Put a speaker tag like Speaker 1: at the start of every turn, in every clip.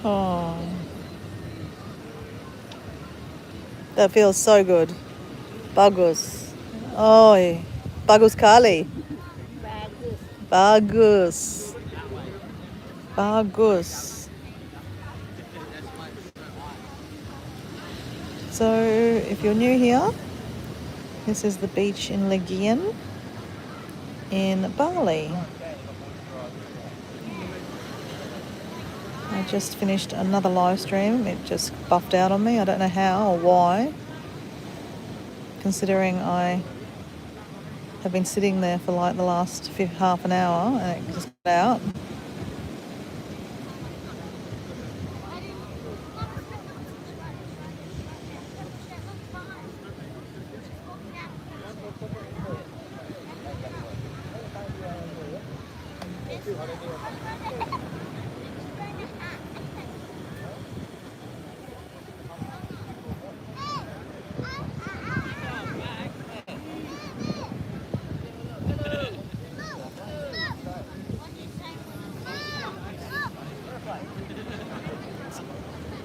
Speaker 1: Oh, that feels so good. Bagus. Oi. Bagus kali. Bagus. Bagus. So, if you're new here, this is the beach in Legian in Bali. I just finished another live stream. It just buffed out on me. I don't know how or why, considering I have been sitting there for like the last half an hour and it just got out.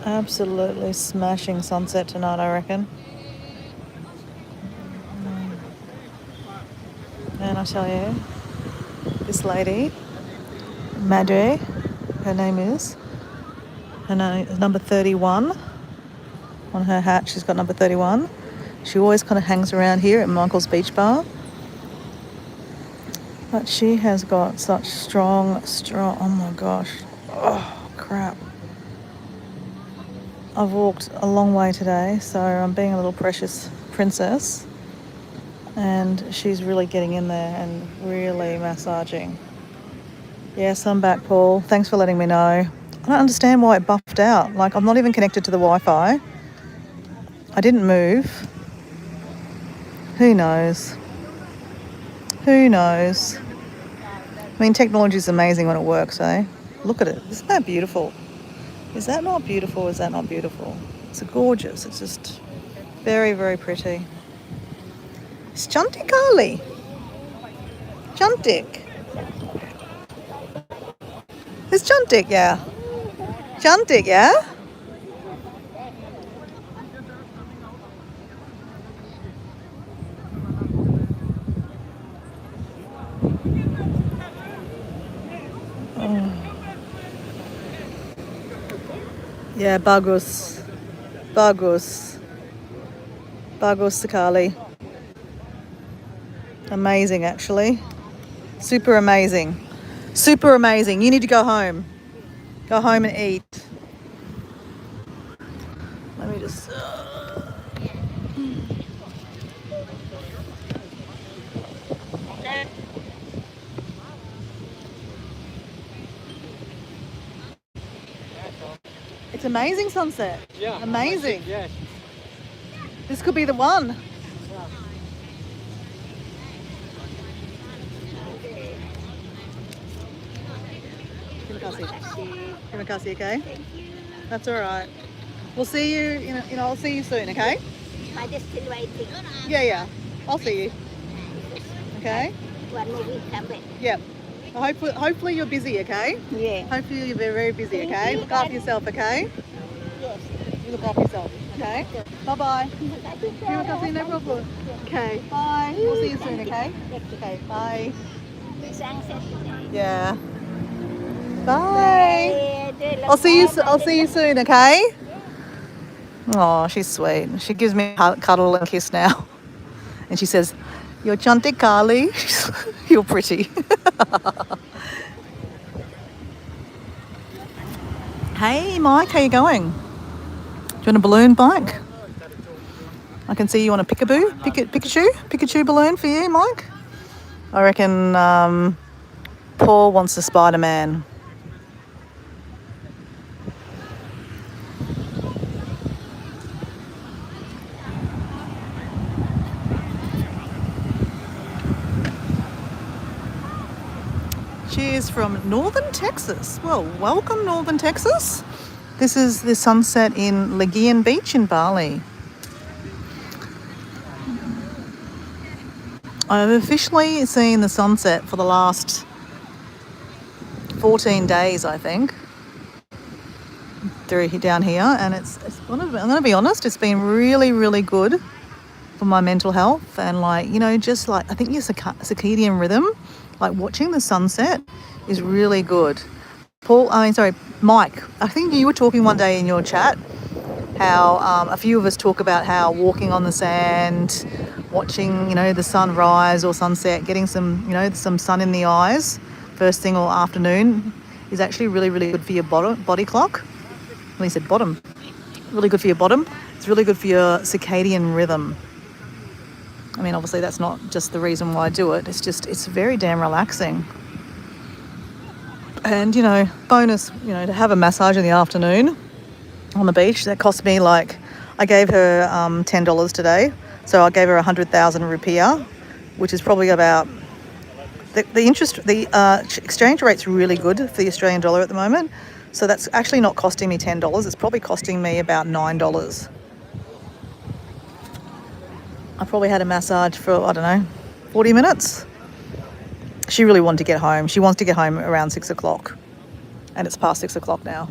Speaker 1: Absolutely smashing sunset tonight, I reckon. And I tell you, this lady, Madre, her name is, her name is number 31. On her hat, she's got number 31. She always kind of hangs around here at Michael's Beach Bar. But she has got such strong, oh my gosh. Oh, crap. I've walked a long way today, so I'm being a little precious princess. And she's really getting in there and really massaging. Yes, I'm back, Paul. Thanks for letting me know. I don't understand why it buffed out. Like, I'm not even connected to the Wi-Fi. I didn't move. Who knows? Who knows? I mean, technology is amazing when it works, eh? Look at it. Isn't that beautiful? Is that not beautiful? Is that not beautiful? It's gorgeous. It's just very, very pretty. It's cantik kali. Cantik. It's cantik, yeah. Cantik, yeah? Yeah, bagus. Bagus. Bagus sekali. Amazing, actually. Super amazing. Super amazing. You need to go home. Go home and eat. Let me just... It's amazing sunset.
Speaker 2: Yeah.
Speaker 1: Amazing.
Speaker 2: Yes.
Speaker 1: This could be the one. Terima kasih, okay? That's all right. We'll see you, I'll see you soon, okay?
Speaker 3: I just still waiting.
Speaker 1: Yeah. I'll see you. Okay?
Speaker 3: 1 more week coming.
Speaker 1: Yep. Hopefully you're busy, okay?
Speaker 3: Yeah.
Speaker 1: Hopefully you're very, very busy, okay? Look after yourself, okay?
Speaker 3: Yes.
Speaker 1: You look after yourself, okay? Bye-bye. Terima kasih, no problem. Okay, bye. We'll see you soon, okay? Okay, bye.
Speaker 3: Sunset.
Speaker 1: Yeah. Bye. I'll see you soon, okay? Oh, she's sweet. She gives me a cuddle and kiss now. And she says, "You're cantik kali." You're pretty. Hey, Mike, how you going? Do you want a balloon bike? I can see you want a Pikachu balloon for you, Mike. I reckon Paul wants a Spider-Man. She is from Northern Texas. Well, welcome, Northern Texas. This is the sunset in Legian Beach in Bali. I've officially seen the sunset for the last 14 days, I think. doctor down here, and I'm gonna be honest, it's been really, really good for my mental health, and like, you know, just like I think your circadian rhythm, like watching the sunset, is really good. Mike, I think you were talking one day in your chat how a few of us talk about how walking on the sand, watching, you know, the sun rise or sunset, getting some, you know, some sun in the eyes first thing or afternoon is actually really, really good for your body clock. Well, he said bottom. Really good for your bottom. It's really good for your circadian rhythm. I mean, obviously that's not just the reason why I do it. It's very damn relaxing. And, you know, bonus, you know, to have a massage in the afternoon on the beach, that cost me like, I gave her $10 today. So I gave her 100,000 rupiah, which is probably about, the exchange rate's really good for the Australian dollar at the moment. So that's actually not costing me $10. It's probably costing me about $9. I probably had a massage for, I don't know, 40 minutes. She really wanted to get home. She wants to get home around 6 o'clock. And it's past 6 o'clock now.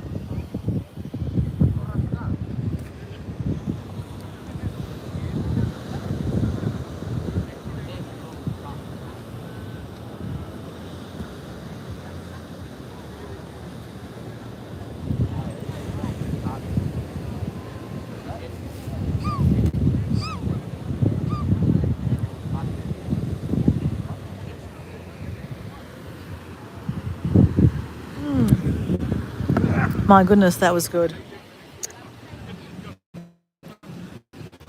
Speaker 1: My goodness, that was good.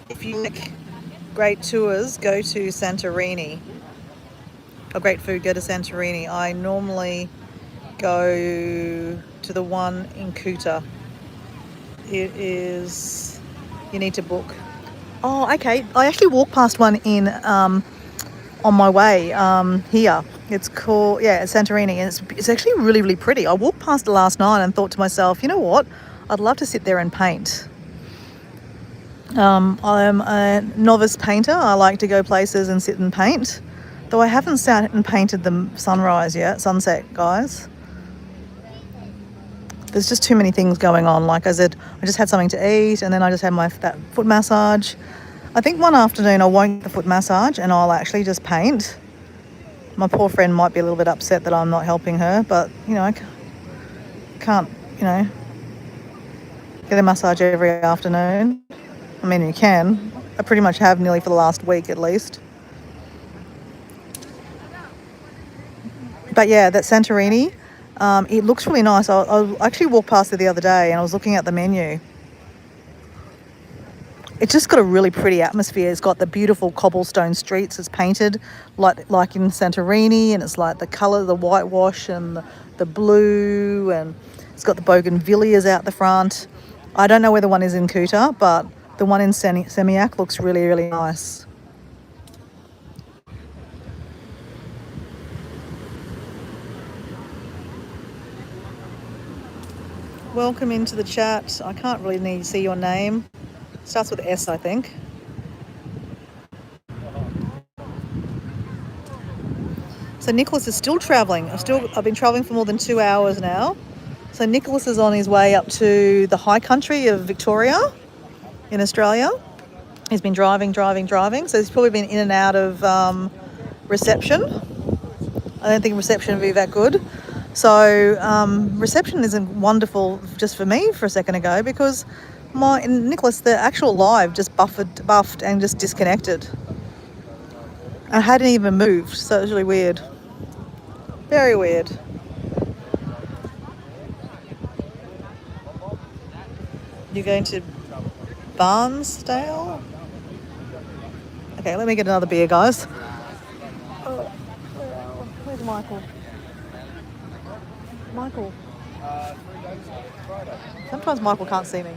Speaker 1: If you like great tours, go to Santorini. Or great food, go to Santorini. I normally go to the one in Kuta. It is, you need to book. Oh, okay. I actually walked past one in on my way here. It's called, yeah, Santorini, and it's actually really, really pretty. I walked past it last night and thought to myself, you know what? I'd love to sit there and paint. I'm a novice painter. I like to go places and sit and paint. Though I haven't sat and painted the sunset, guys. There's just too many things going on. Like I said, I just had something to eat, and then I just had that foot massage. I think one afternoon I won't get the foot massage and I'll actually just paint. My poor friend might be a little bit upset that I'm not helping her, but, you know, I can't, you know, get a massage every afternoon. I mean, you can. I pretty much have nearly for the last week at least. But yeah, that Santorini, it looks really nice. I actually walked past it the other day and I was looking at the menu. It's just got a really pretty atmosphere. It's got the beautiful cobblestone streets. It's painted like in Santorini, and it's like the colour, the whitewash and the blue, and it's got the bougainvilleas out the front. I don't know where the one is in Kuta, but the one in Seminyak looks really, really nice. Welcome into the chat. I can't really see your name. Starts with S, I think. So Nicholas is still travelling. I've been travelling for more than 2 hours now. So Nicholas is on his way up to the high country of Victoria in Australia. He's been driving. So he's probably been in and out of reception. I don't think reception will be that good. So reception isn't wonderful just for me for a second ago, because Nicholas, the actual live just buffed and just disconnected. I hadn't even moved, so it was really weird. Very weird. You're going to Barnsdale? Okay, let me get another beer, guys. Oh, where's Michael? Michael. Sometimes Michael can't see me.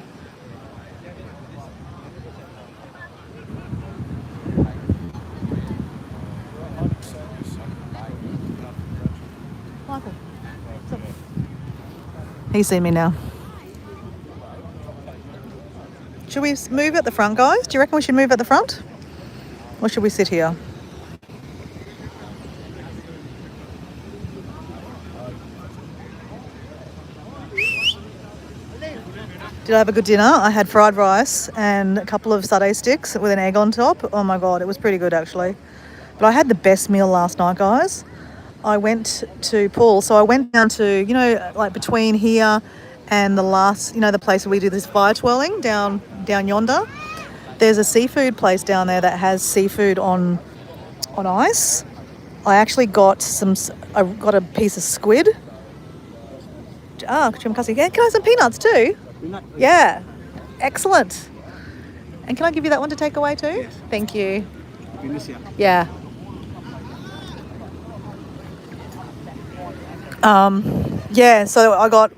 Speaker 1: Michael. He's seen me now. Should we move at the front, guys? Do you reckon we should move at the front? Or should we sit here? Did I have a good dinner? I had fried rice and a couple of satay sticks with an egg on top. Oh my God, it was pretty good actually. But I had the best meal last night, guys. I went to Paul, so I went down to, like between here and the last, the place where we do this fire twirling down yonder. There's a seafood place down there that has seafood on ice. I actually got I got a piece of squid. Terima kasih. Yeah, can I have some peanuts too? Yeah, excellent. And can I give you that one to take away too? Yes. Thank you. Yeah. Yeah, so I got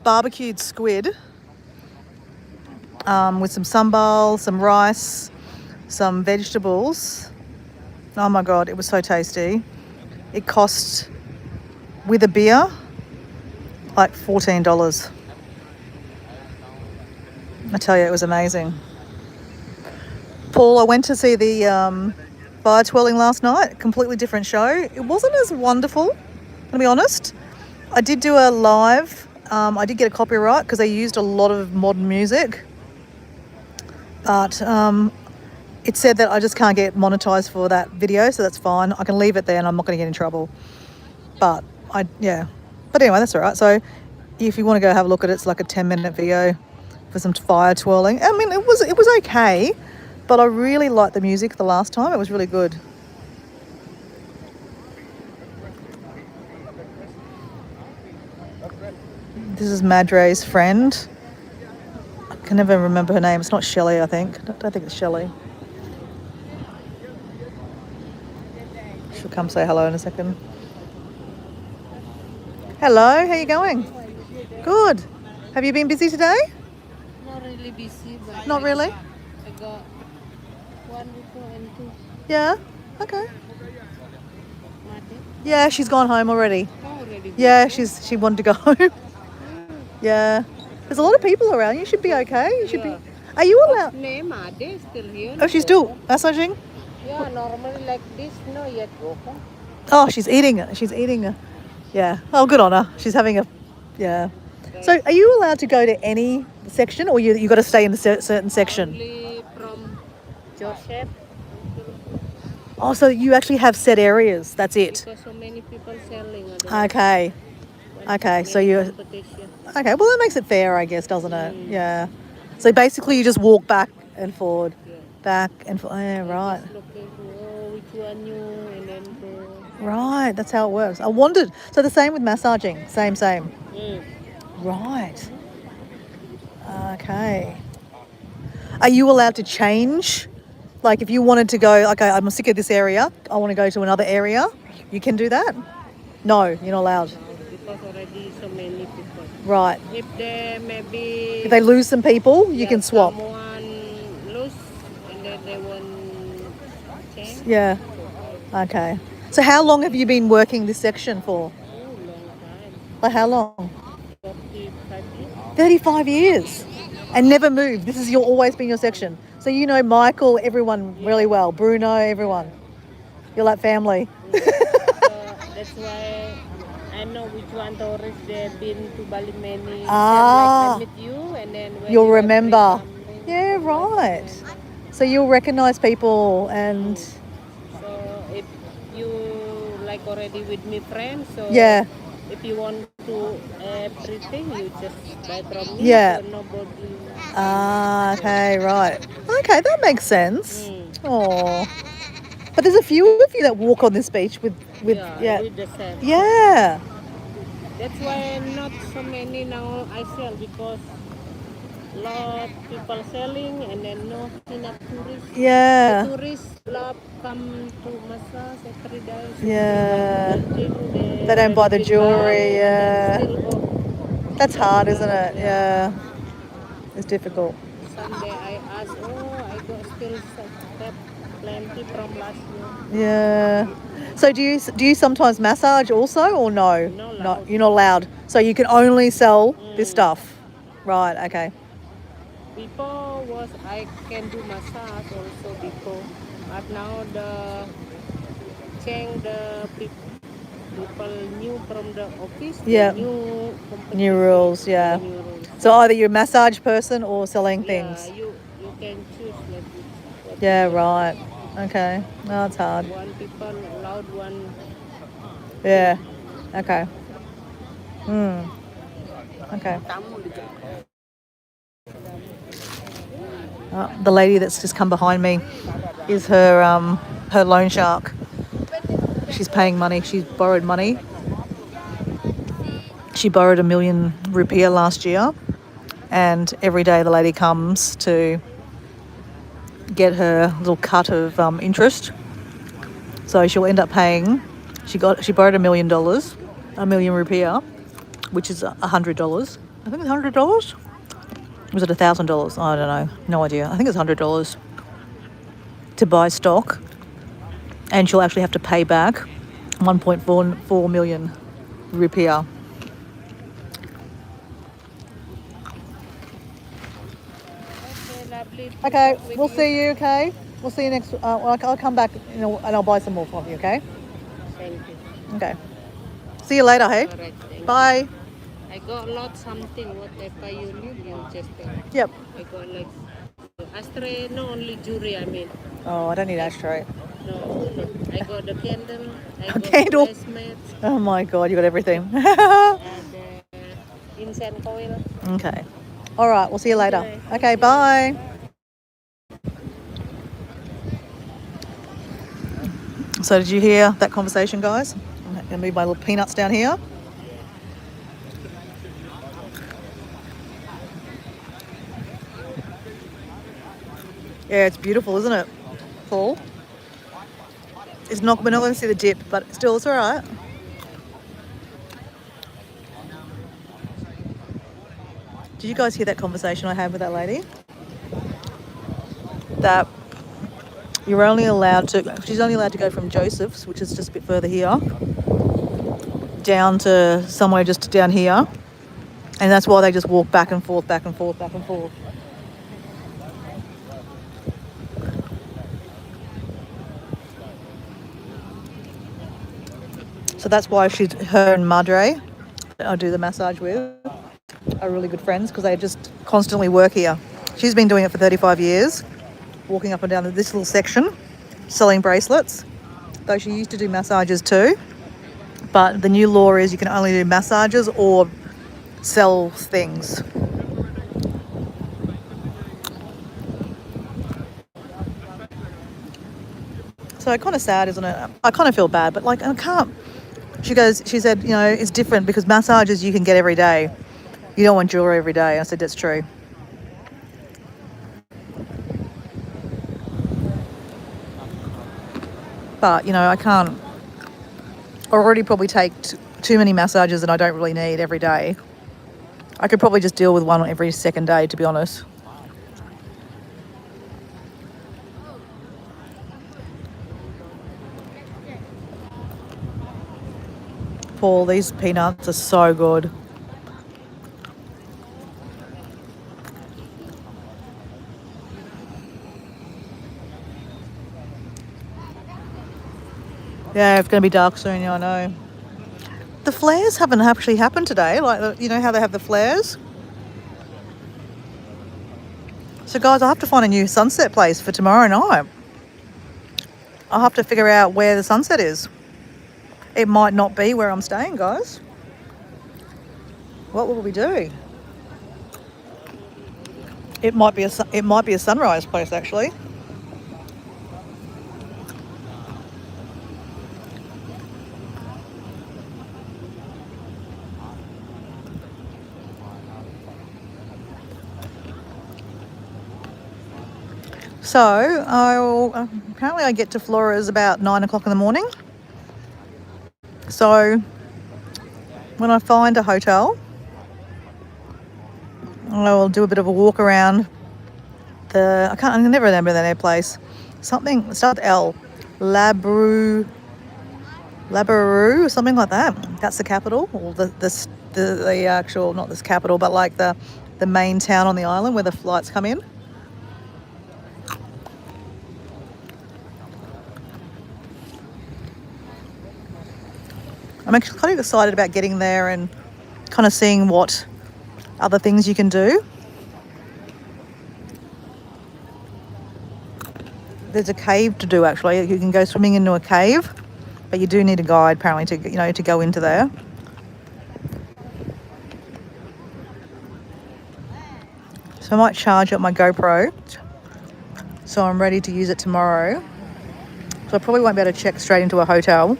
Speaker 1: barbecued squid with some sambal, some rice, some vegetables. Oh my God, it was so tasty. It cost, with a beer, like $14. I tell you, it was amazing. Paul, I went to see the fire twirling last night. Completely different show. It wasn't as wonderful, to be honest. I did do a live. I did get a copyright because they used a lot of modern music. But it said that I just can't get monetized for that video, so that's fine. I can leave it there and I'm not going to get in trouble. But But anyway, that's all right. So if you want to go have a look at it, it's like a 10-minute video for some fire twirling. I mean, it was okay, but I really liked the music the last time. It was really good. This is Madre's friend. I can never remember her name. It's not Shelley, I think. I don't think it's Shelley. She'll come say hello in a second. Hello, how you going? Good. Have you been busy today?
Speaker 2: Not really busy, but
Speaker 1: Not really?
Speaker 2: I got 1 before and 2.
Speaker 1: Yeah? Okay.
Speaker 2: Mate.
Speaker 1: Yeah, she's gone home already.
Speaker 2: Already.
Speaker 1: Yeah, she wanted to go home. Yeah. There's a lot of people around. You should be okay. You should be. Are you allowed?
Speaker 2: Name Ade still here.
Speaker 1: Oh, she's still massaging?
Speaker 2: Yeah, normally like this, no yet open.
Speaker 1: Oh, she's eating it. She's eating it. Yeah. Oh, good on her. She's having a. Yeah. So, are you allowed to go to any section, or you got to stay in a certain section?
Speaker 2: Only from Joseph.
Speaker 1: Oh, so you actually have set areas. That's it.
Speaker 2: Because so many people selling.
Speaker 1: Okay. Okay. So you.
Speaker 2: Competition.
Speaker 1: Okay. Well, that makes it fair, I guess, doesn't it? Yeah. So basically, you just walk back and forward, back and forward. Yeah. Right.
Speaker 2: Just looking for which one you and then go.
Speaker 1: Right. That's how it works. I wondered. So the same with massaging. Same.
Speaker 2: Mm.
Speaker 1: Right. Okay. Are you allowed to change? Like if you wanted to go, okay, I'm sick of this area, I want to go to another area, you can do that? No, you're not allowed.
Speaker 2: Because already so many people.
Speaker 1: Right.
Speaker 2: If they maybe
Speaker 1: If they lose some people, you can swap.
Speaker 2: Someone lose and then they won't change.
Speaker 1: Yeah. Okay. So how long have you been working this section for?
Speaker 2: Oh, long time.
Speaker 1: Like how long?
Speaker 2: 35 years.
Speaker 1: 35 years. And never moved. This is always been your section. So you know Michael, everyone really well. Bruno, everyone. You're like family.
Speaker 2: So that's why I know which one tourists they've been to Bali many.
Speaker 1: Ah.
Speaker 2: Like I meet you and then when
Speaker 1: You'll
Speaker 2: you
Speaker 1: remember.
Speaker 2: bring
Speaker 1: Yeah, right. So you'll recognise people and
Speaker 2: So if you like already with me friends, so
Speaker 1: yeah,
Speaker 2: if you want to everything, you just buy from me.
Speaker 1: Yeah.
Speaker 2: So nobody.
Speaker 1: okay, right. Okay, that makes sense.
Speaker 2: Mm.
Speaker 1: Oh, but there's a few of you that walk on this beach with yeah.
Speaker 2: With the same.
Speaker 1: Yeah.
Speaker 2: That's why not so many now I sell because lot people selling and then no enough tourists.
Speaker 1: Yeah.
Speaker 2: The tourists love come to massage every day. So
Speaker 1: Yeah.
Speaker 2: They
Speaker 1: don't buy the
Speaker 2: will
Speaker 1: jewelry,
Speaker 2: and
Speaker 1: yeah.
Speaker 2: then still go.
Speaker 1: That's hard, isn't it? Yeah. It's difficult.
Speaker 2: Sunday I ask, I got still have plenty from last year.
Speaker 1: Yeah. So do you sometimes massage also or no?
Speaker 2: No,
Speaker 1: No, you're not allowed. So you can only sell this stuff. Right, okay.
Speaker 2: Before was I can do massage also before, but now the change the people new from the office,
Speaker 1: Yeah.
Speaker 2: the new company,
Speaker 1: New rules, yeah.
Speaker 2: new rules.
Speaker 1: So either you're a massage person or selling things.
Speaker 2: Yeah, you can choose like this. What
Speaker 1: Yeah,
Speaker 2: you want.
Speaker 1: right. Okay. No, it's hard.
Speaker 2: One people allowed one.
Speaker 1: Yeah. Okay. Hmm. Okay. The lady that's just come behind me is her loan shark. She's paying money. She's borrowed money. She borrowed $1 million rupiah last year, and every day the lady comes to get her little cut of interest. So she'll end up paying. She borrowed $1 million, $1 million rupiah, which is $100. I think it's $100. Was it $1,000? I don't know. No idea. I think it's $100 to buy stock, and she'll actually have to pay back 1.44 million rupiah.
Speaker 2: Okay, lovely. to
Speaker 1: Okay,
Speaker 2: talk with
Speaker 1: we'll
Speaker 2: you.
Speaker 1: see you. Okay, we'll see you next. I'll come back and I'll buy some more from you. Okay.
Speaker 2: Thank you.
Speaker 1: Okay. See you later. Hey.
Speaker 2: All right, thank you.
Speaker 1: Bye.
Speaker 2: I got a lot something. Whatever you need, you just tell.
Speaker 1: Yep.
Speaker 2: I got like ashtray, no only jewelry. I mean,
Speaker 1: Oh, I don't need ashtray.
Speaker 2: no. I got the candle. I
Speaker 1: A
Speaker 2: got
Speaker 1: candle?
Speaker 2: placemats
Speaker 1: Oh my God, you got everything.
Speaker 2: and incense oil.
Speaker 1: Okay. All right. We'll see you later.
Speaker 2: Okay.
Speaker 1: Okay. Bye. So did you hear that conversation, guys? I'm going to move my little peanuts down here. Yeah, it's beautiful, isn't it, Paul? We're not going to see the dip, but still, it's all right. Did you guys hear that conversation I had with that lady? That she's only allowed to go from Joseph's, which is just a bit further here, down to somewhere just down here. And that's why they just walk back and forth, back and forth, back and forth. So that's why her and Madre, that I do the massage with, are really good friends, because they just constantly work here. She's been doing it for 35 years, walking up and down this little section, selling bracelets, though she used to do massages too. But the new law is you can only do massages or sell things. So kind of sad, isn't it? I kind of feel bad, but like I can't. She said, it's different because massages you can get every day. You don't want jewelry every day. I said, that's true. But, I can't already probably take too many massages that I don't really need every day. I could probably just deal with one every second day, to be honest. Paul, these peanuts are so good. Yeah, it's going to be dark soon, yeah, I know. The flares haven't actually happened today, like, you know how they have the flares? So, guys, I'll have to find a new sunset place for tomorrow night. I'll have to figure out where the sunset is. It might not be where I'm staying, guys. What will we do? It might be a sunrise place, actually. So apparently I get to Flores about 9 o'clock in the morning. So when I find a hotel, I will do a bit of a walk around I can never remember the name of the place. Something starts with L, Labaroo, or something like that. That's the capital, or the actual, not this capital, but like the main town on the island where the flights come in. I'm actually kind of excited about getting there and kind of seeing what other things you can do. There's a cave to do actually. You can go swimming into a cave, but you do need a guide apparently to go into there. So I might charge up my GoPro so I'm ready to use it tomorrow. So I probably won't be able to check straight into a hotel.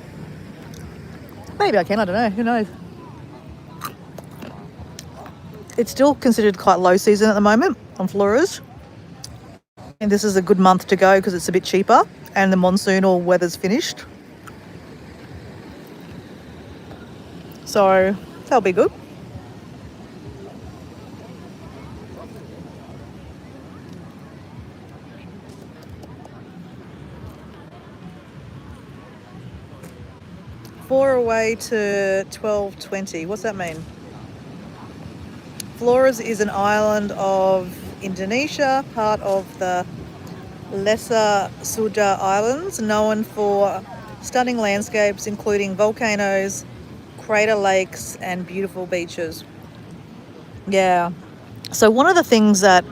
Speaker 1: Maybe I can, I don't know, who knows. It's still considered quite low season at the moment on Flores. And this is a good month to go because it's a bit cheaper and the monsoonal weather's finished. So that'll be good. Four away to 12:20. What's that mean? Flores is an island of Indonesia, part of the Lesser Sunda Islands, known for stunning landscapes including volcanoes, crater lakes and beautiful beaches. Yeah. So one of the things that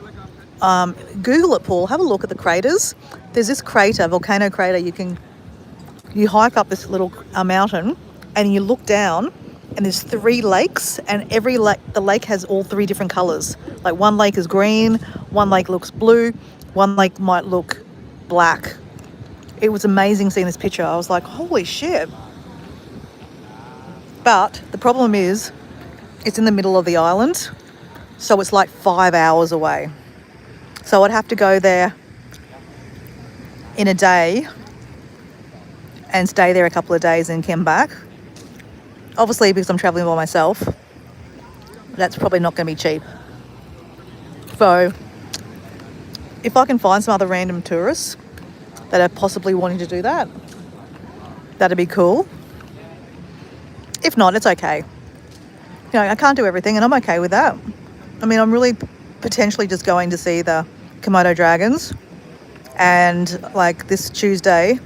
Speaker 1: Google it, Paul, have a look at the craters. There's this crater, volcano crater, you hike up this little mountain and you look down and there's 3 lakes, and every lake, the lake has all 3 different colours. Like one lake is green, one lake looks blue, one lake might look black. It was amazing seeing this picture. I was like, holy shit. But the problem is it's in the middle of the island, so it's like 5 hours away. So I'd have to go there in a day and stay there a couple of days and come back. Obviously, because I'm traveling by myself, that's probably not going to be cheap. So if I can find some other random tourists that are possibly wanting to do that, that'd be cool. If not, it's okay. You know, I can't do everything and I'm okay with that. I mean, I'm really potentially just going to see the Komodo dragons, and like this Tuesday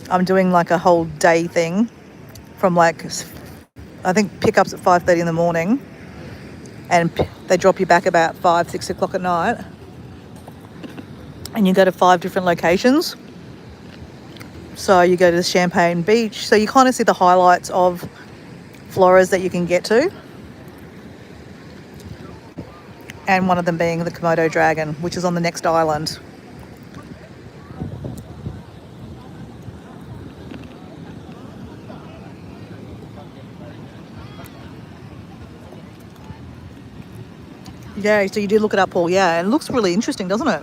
Speaker 1: I'm doing like a whole day thing from like, I think pickups at 5:30 in the morning and they drop you back about 5-6 o'clock at night, and you go to 5 different locations. So you go to the Champagne Beach, so you kind of see the highlights of Flores that you can get to, and one of them being the Komodo dragon, which is on the next island. Yeah, so you do look it up, Paul. Yeah, it looks really interesting, doesn't it?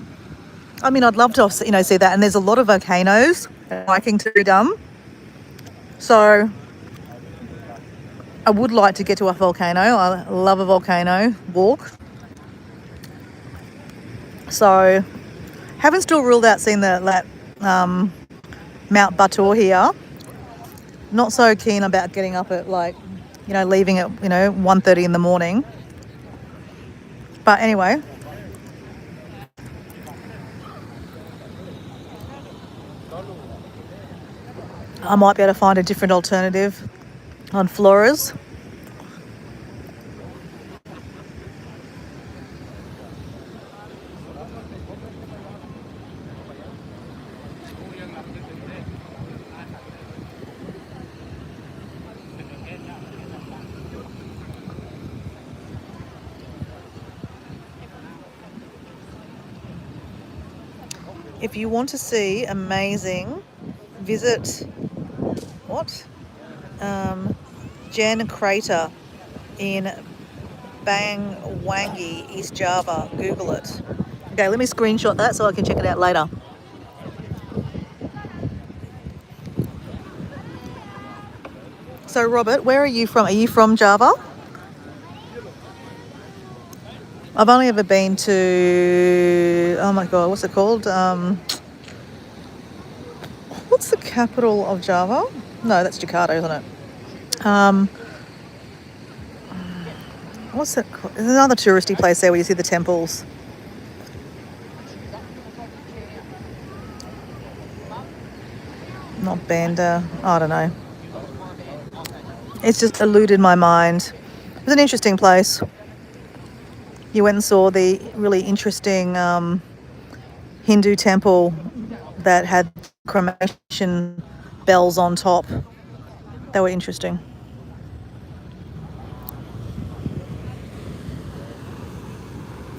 Speaker 1: I mean, I'd love to, see that. And there's a lot of volcanoes and hiking to be done. So I would like to get to a volcano. I love a volcano walk. So haven't still ruled out seeing that Mount Batur here. Not so keen about getting up at leaving at 1:30 in the morning. But anyway, I might be able to find a different alternative on Flores. If you want to see amazing, visit Jan Crater in Bangwangi, East Java. Google it. Okay, let me screenshot that so I can check it out later. So Robert, where are you from? Are you from Java? I've only ever been to, oh my God, what's it called? What's the capital of Java? No, that's Jakarta, isn't it? What's it called? There's another touristy place there where you see the temples. Not Banda, I don't know. It's just eluded my mind. It was an interesting place. You went and saw the really interesting Hindu temple that had cremation bells on top. They were interesting.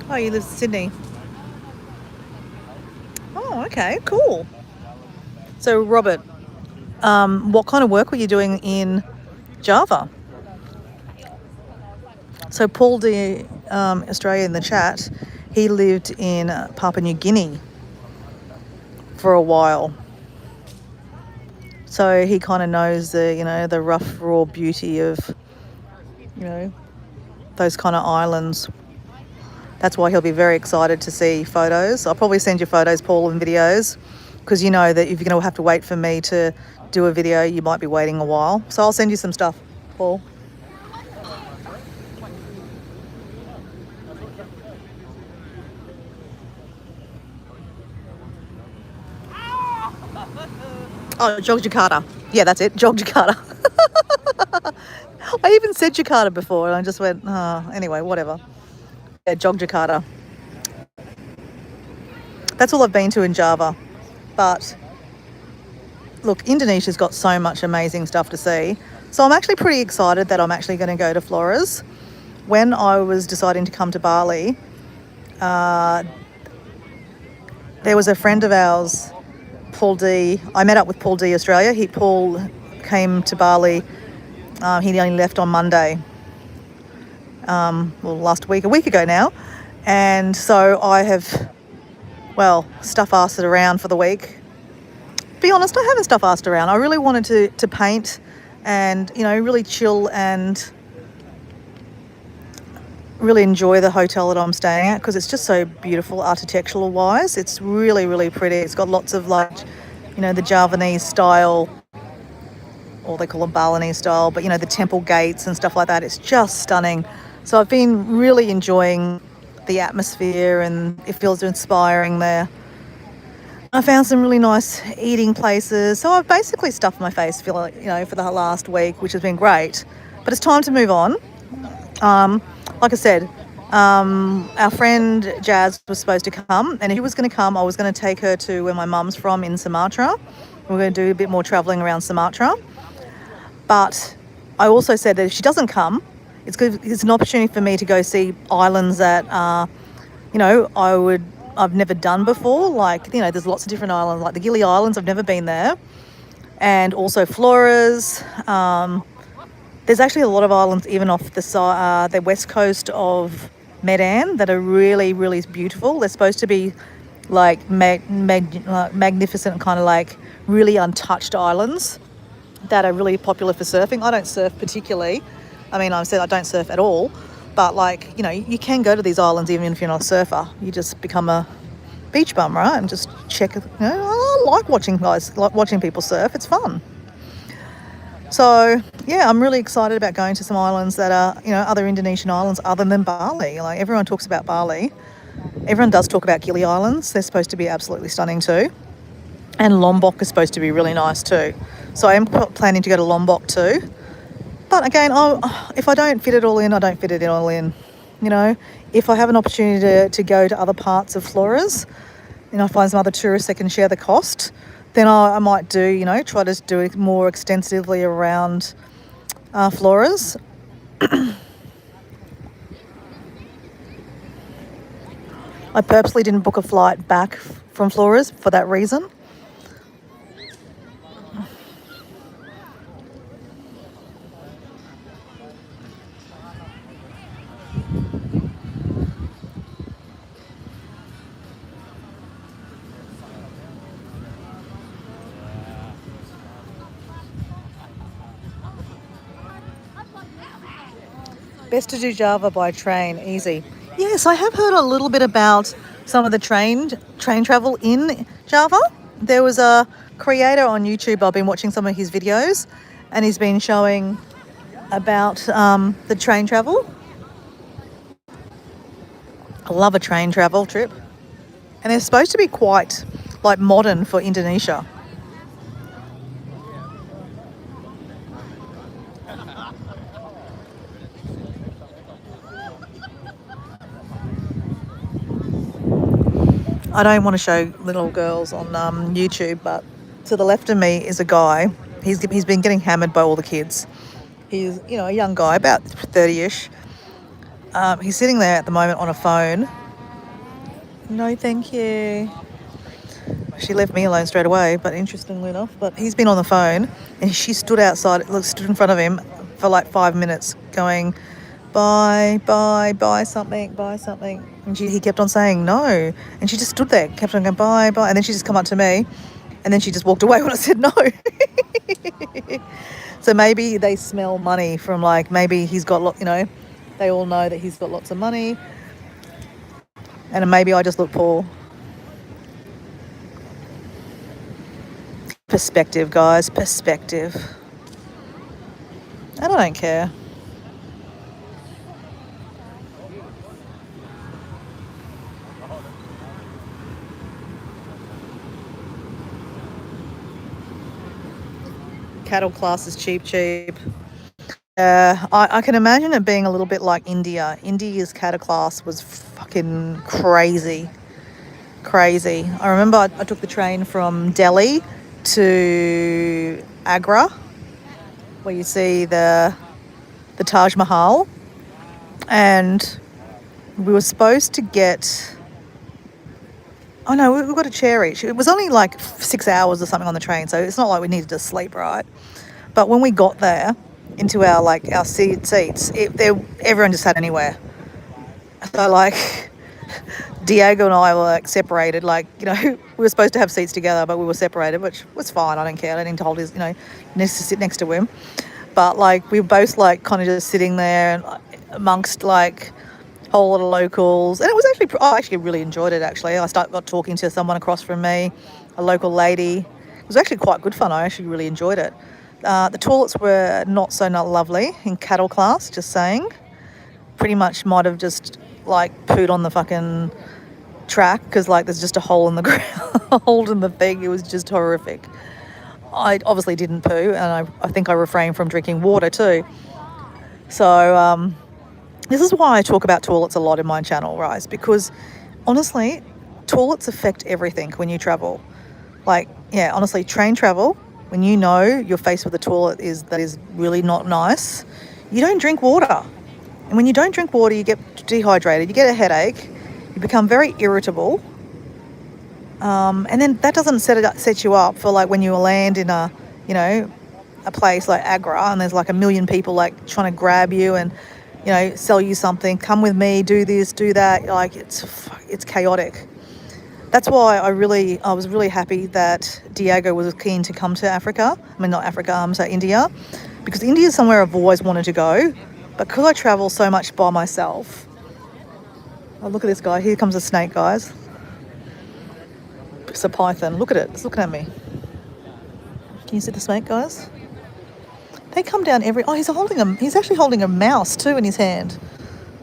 Speaker 1: Oh, you live in Sydney. Oh, okay, cool. So, Robert, what kind of work were you doing in Java? So, Paul D, Australia in the chat, he lived in Papua New Guinea for a while. So he kind of knows the rough, raw beauty of, those kind of islands. That's why he'll be very excited to see photos. I'll probably send you photos, Paul, and videos, because you know that if you're going to have to wait for me to do a video, you might be waiting a while. So I'll send you some stuff, Paul. Oh, Jogjakarta. Yeah, that's it, Jogjakarta. I even said Jakarta before and I just went, anyway, whatever. Yeah, Jogjakarta. That's all I've been to in Java. But look, Indonesia's got so much amazing stuff to see. So I'm actually pretty excited that I'm actually going to go to Flores. When I was deciding to come to Bali, there was a friend of ours, Paul D. I met up with Paul D. Australia. Paul came to Bali. He only left on Monday. Last week, a week ago now. And so I have, stuff-assed it around for the week. To be honest, I haven't stuff-assed around. I really wanted to paint and, really chill and really enjoy the hotel that I'm staying at because it's just so beautiful architectural wise. It's really, really pretty. It's got lots of the Javanese style, or they call them Balinese style, but the temple gates and stuff like that. It's just stunning. So I've been really enjoying the atmosphere and it feels inspiring there. I found some really nice eating places. So I've basically stuffed my face for the last week, which has been great. But it's time to move on. Like I said, our friend Jazz was supposed to come, and if he was going to come, I was going to take her to where my mum's from in Sumatra. We're going to do a bit more travelling around Sumatra. But I also said that if she doesn't come, it's an opportunity for me to go see islands that I've never done before. There's lots of different islands, like the Gili Islands. I've never been there, and also Flores. There's actually a lot of islands even off the west coast of Medan that are really, really beautiful. They're supposed to be magnificent, kind of really untouched islands that are really popular for surfing. I don't surf particularly. I said I don't surf at all. But you can go to these islands even if you're not a surfer. You just become a beach bum, right? And just check. I like watching people surf. It's fun. So, yeah, I'm really excited about going to some islands that are, other Indonesian islands other than Bali. Everyone talks about Bali. Everyone does talk about Gili Islands. They're supposed to be absolutely stunning too. And Lombok is supposed to be really nice too. So I am planning to go to Lombok too. But again, if I don't fit it all in, I don't fit it all in. If I have an opportunity to go to other parts of Flores, find some other tourists that can share the cost, then I might try to do it more extensively around Flores. I purposely didn't book a flight back from Flores for that reason. Best to do Java by train, easy. Yes, I have heard a little bit about some of the train travel in Java. There was a creator on YouTube, I've been watching some of his videos, and he's been showing about the train travel. I love a train travel trip. And they're supposed to be quite modern for Indonesia. I don't want to show little girls on YouTube, but to the left of me is a guy. He's been getting hammered by all the kids. He's, you know, a young guy, about 30-ish. He's sitting there at the moment on a phone. No, thank you. She left me alone straight away, but interestingly enough. But he's been on the phone, and she stood outside, stood in front of him for like 5 minutes going, buy something. And he kept on saying no. And she just stood there, kept on going, buy. And then she just come up to me, and then she just walked away when I said no. So maybe they smell money from, like, maybe he's got, you know, they all know that he's got lots of money. And maybe I just look poor. Perspective, guys, perspective. And I don't care. Cattle class is cheap. I can imagine it being a little bit like India. India's cattle class was fucking crazy. I remember I took the train from Delhi to Agra, where you see the Taj Mahal, and we were supposed to get... Oh no, we got a chair each. It was only like 6 hours or something on the train, so it's not like we needed to sleep, right? But when we got there, into our seats, everyone just sat anywhere. So like, Diego and I were like separated, like, you know, we were supposed to have seats together, but we were separated, which was fine. I don't care. I didn't hold his, you know, needs to sit next to him. But like, we were both like kind of just sitting there amongst like a whole lot of locals, and it was actually, I actually really enjoyed it. Actually, I got talking to someone across from me, a local lady. It was actually quite good fun. I actually really enjoyed it. The toilets were not lovely in cattle class, just saying. Pretty much might have just like pooed on the fucking track, because like there's just a hole in the ground, a hole in the thing. It was just horrific. I obviously didn't poo, and I think I refrained from drinking water too. So this is why I talk about toilets a lot in my channel, right? Because honestly, toilets affect everything when you travel. Like, yeah, honestly, train travel, when you know you're faced with a toilet that is really not nice, you don't drink water. And when you don't drink water, you get dehydrated, you get a headache, you become very irritable. And then that doesn't set you up for like when you land in a place like Agra, and there's like a million people like trying to grab you and, you know, sell you something, come with me, do this, do that. Like, it's chaotic. That's why I was really happy that Diego was keen to come to Africa. I mean, not Africa, so India. Because India is somewhere I've always wanted to go. But because I travel so much by myself... Oh, look at this guy. Here comes a snake, guys. It's a python. Look at it. It's looking at me. Can you see the snake, guys? They come down he's actually holding a mouse too in his hand.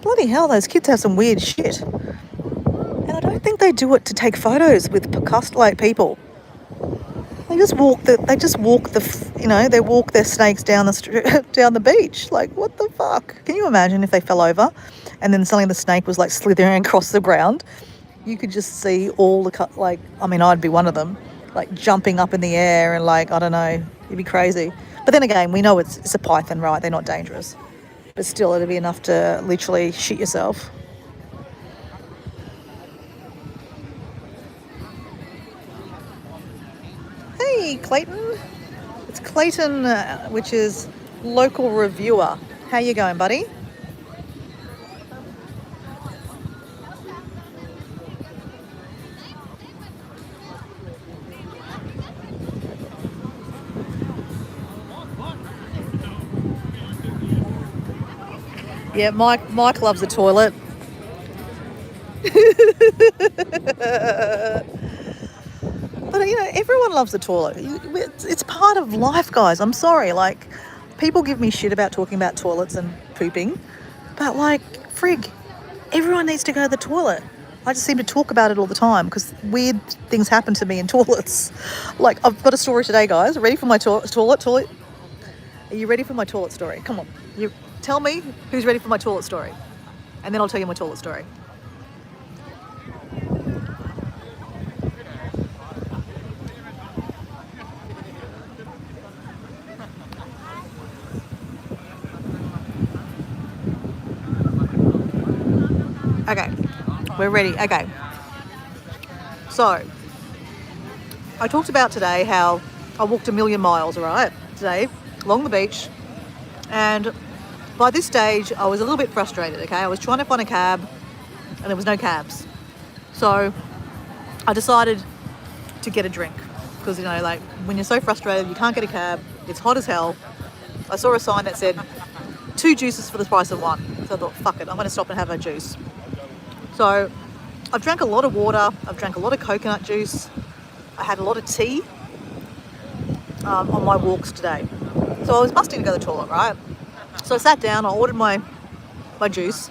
Speaker 1: Bloody hell, those kids have some weird shit. And I don't think they do it to take photos with percussed people. They just walk they walk their snakes down the beach. Like, what the fuck? Can you imagine if they fell over and then suddenly the snake was like slithering across the ground? You could just see all the I'd be one of them, like jumping up in the air and like, I don't know, it'd be crazy. But then again, we know it's a python, right? They're not dangerous. But still, it'd be enough to literally shit yourself. Hey, Clayton. It's Clayton, which is local reviewer. How you going, buddy? Yeah, Mike loves the toilet. But, you know, everyone loves the toilet. It's part of life, guys. I'm sorry. Like, people give me shit about talking about toilets and pooping. But, like, frig, everyone needs to go to the toilet. I just seem to talk about it all the time because weird things happen to me in toilets. Like, I've got a story today, guys. Ready for my toilet? Are you ready for my toilet story? Come on. You tell me who's ready for my toilet story. And then I'll tell you my toilet story. Okay, we're ready. Okay. So, I talked about today how I walked 1,000,000 miles, right, today, along the beach. And by this stage, I was a little bit frustrated, okay? I was trying to find a cab and there was no cabs. So, I decided to get a drink because, you know, like when you're so frustrated, you can't get a cab, it's hot as hell. I saw a sign that said 2 juices for the price of 1. So I thought, fuck it, I'm going to stop and have a juice. So I've drank a lot of water, I've drank a lot of coconut juice, I had a lot of tea on my walks today. So I was busting to go to the toilet, right? So I sat down, I ordered my juice,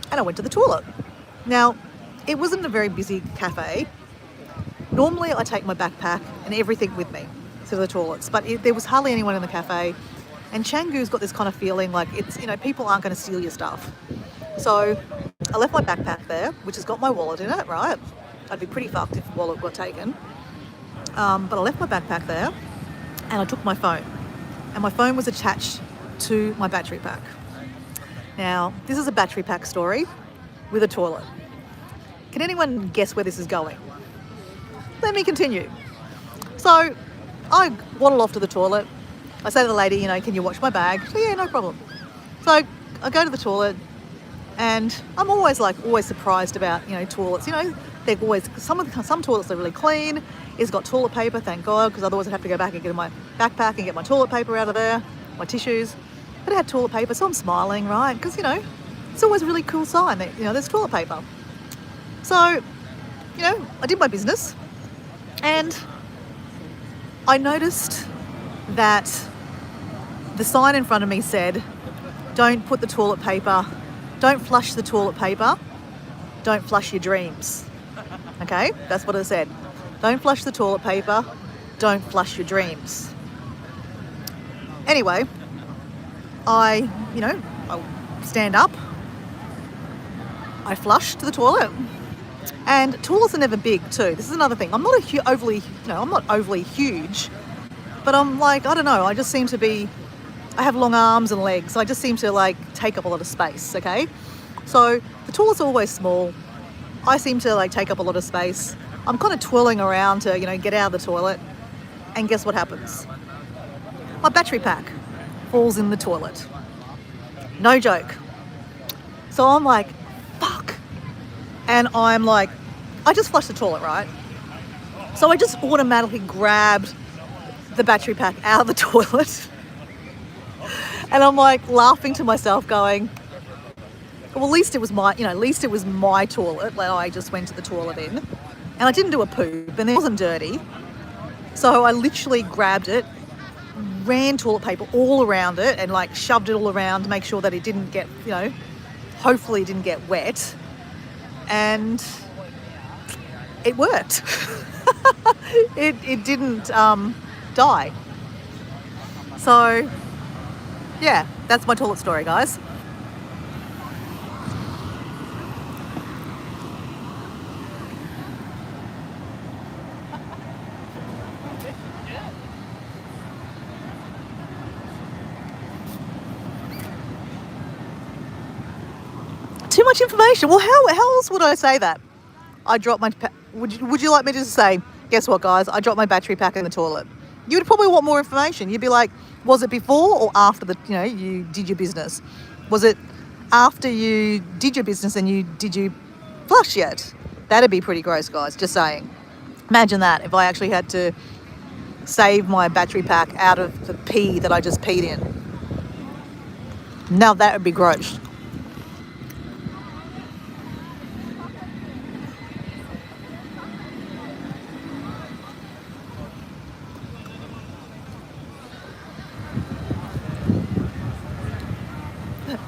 Speaker 1: and I went to the toilet. Now, it wasn't a very busy cafe. Normally I take my backpack and everything with me to the toilets, but there was hardly anyone in the cafe. And Canggu's got this kind of feeling like it's, you know, people aren't going to steal your stuff. So I left my backpack there, which has got my wallet in it, right? I'd be pretty fucked if the wallet got taken. But I left my backpack there and I took my phone. And my phone was attached to my battery pack. Now, this is a battery pack story with a toilet. Can anyone guess where this is going? Let me continue. So I waddle off to the toilet. I say to the lady, you know, can you watch my bag? She said, yeah, no problem. So I go to the toilet and I'm always surprised about, you know, toilets. You know, they're always, some toilets are really clean. It's got toilet paper, thank God, because otherwise I'd have to go back and get my backpack and get my toilet paper out of there, my tissues. But it had toilet paper, so I'm smiling, right? Because, you know, it's always a really cool sign that, you know, there's toilet paper. So, you know, I did my business and I noticed that the sign in front of me said, don't put the toilet paper, don't flush the toilet paper, don't flush your dreams. Okay, that's what it said. Don't flush the toilet paper, don't flush your dreams. Anyway, I stand up, I flush to the toilet. And toilets are never big too. This is another thing. I'm not I'm not overly huge, but I'm like, I don't know, I just seem to be, I have long arms and legs, so I just seem to like take up a lot of space, okay? So the toilet's always small. I seem to like take up a lot of space. I'm kind of twirling around to, you know, get out of the toilet. And guess what happens? My battery pack falls in the toilet. No joke. So I'm like, fuck. And I'm like, I just flushed the toilet, right? So I just automatically grabbed the battery pack out of the toilet. And I'm like laughing to myself going, well, at least it was my toilet that I just went to the toilet in. And I didn't do a poop and it wasn't dirty. So I literally grabbed it, ran toilet paper all around it and like shoved it all around to make sure that it didn't get, you know, hopefully it didn't get wet. And it worked. it didn't die. So yeah, that's my toilet story, guys. Too much information. Well, how else would I say that? I dropped my... Would you like me to just say, guess what, guys? I dropped my battery pack in the toilet. You would probably want more information. You'd be like, was it before or after you did your business? Was it after you did your business and did you flush yet? That'd be pretty gross, guys. Just saying. Imagine that if I actually had to save my battery pack out of the pee that I just peed in. Now that would be gross.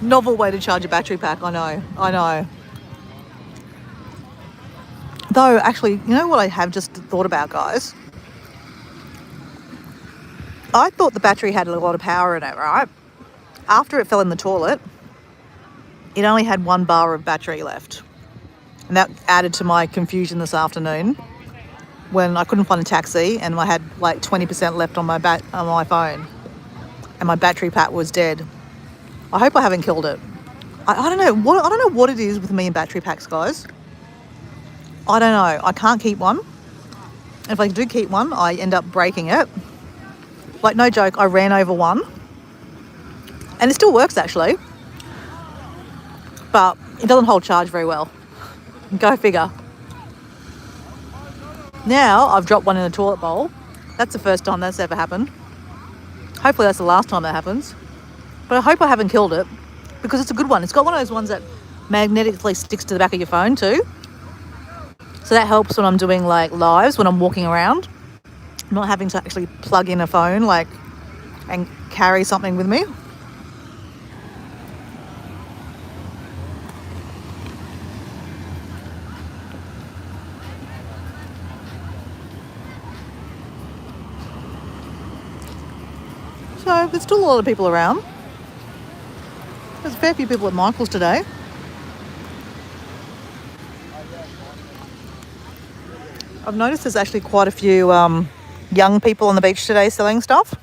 Speaker 1: Novel way to charge a battery pack, I know. Though, actually, you know what I have just thought about, guys? I thought the battery had a lot of power in it, right? After it fell in the toilet, it only had 1 bar of battery left. And that added to my confusion this afternoon when I couldn't find a taxi and I had like 20% left on my phone and my battery pack was dead. I hope I haven't killed it. I don't know what it is with me and battery packs, guys. I don't know. I can't keep one. If I do keep one, I end up breaking it. Like, no joke, I ran over one. And it still works, actually. But it doesn't hold charge very well. Go figure. Now, I've dropped one in a toilet bowl. That's the first time that's ever happened. Hopefully that's the last time that happens. But I hope I haven't killed it, because it's a good one. It's got one of those ones that magnetically sticks to the back of your phone too. So that helps when I'm doing like lives, when I'm walking around. I'm not having to actually plug in a phone like and carry something with me. So there's still a lot of people around. There's a fair few people at Michael's today. I've noticed there's actually quite a few young people on the beach today selling stuff.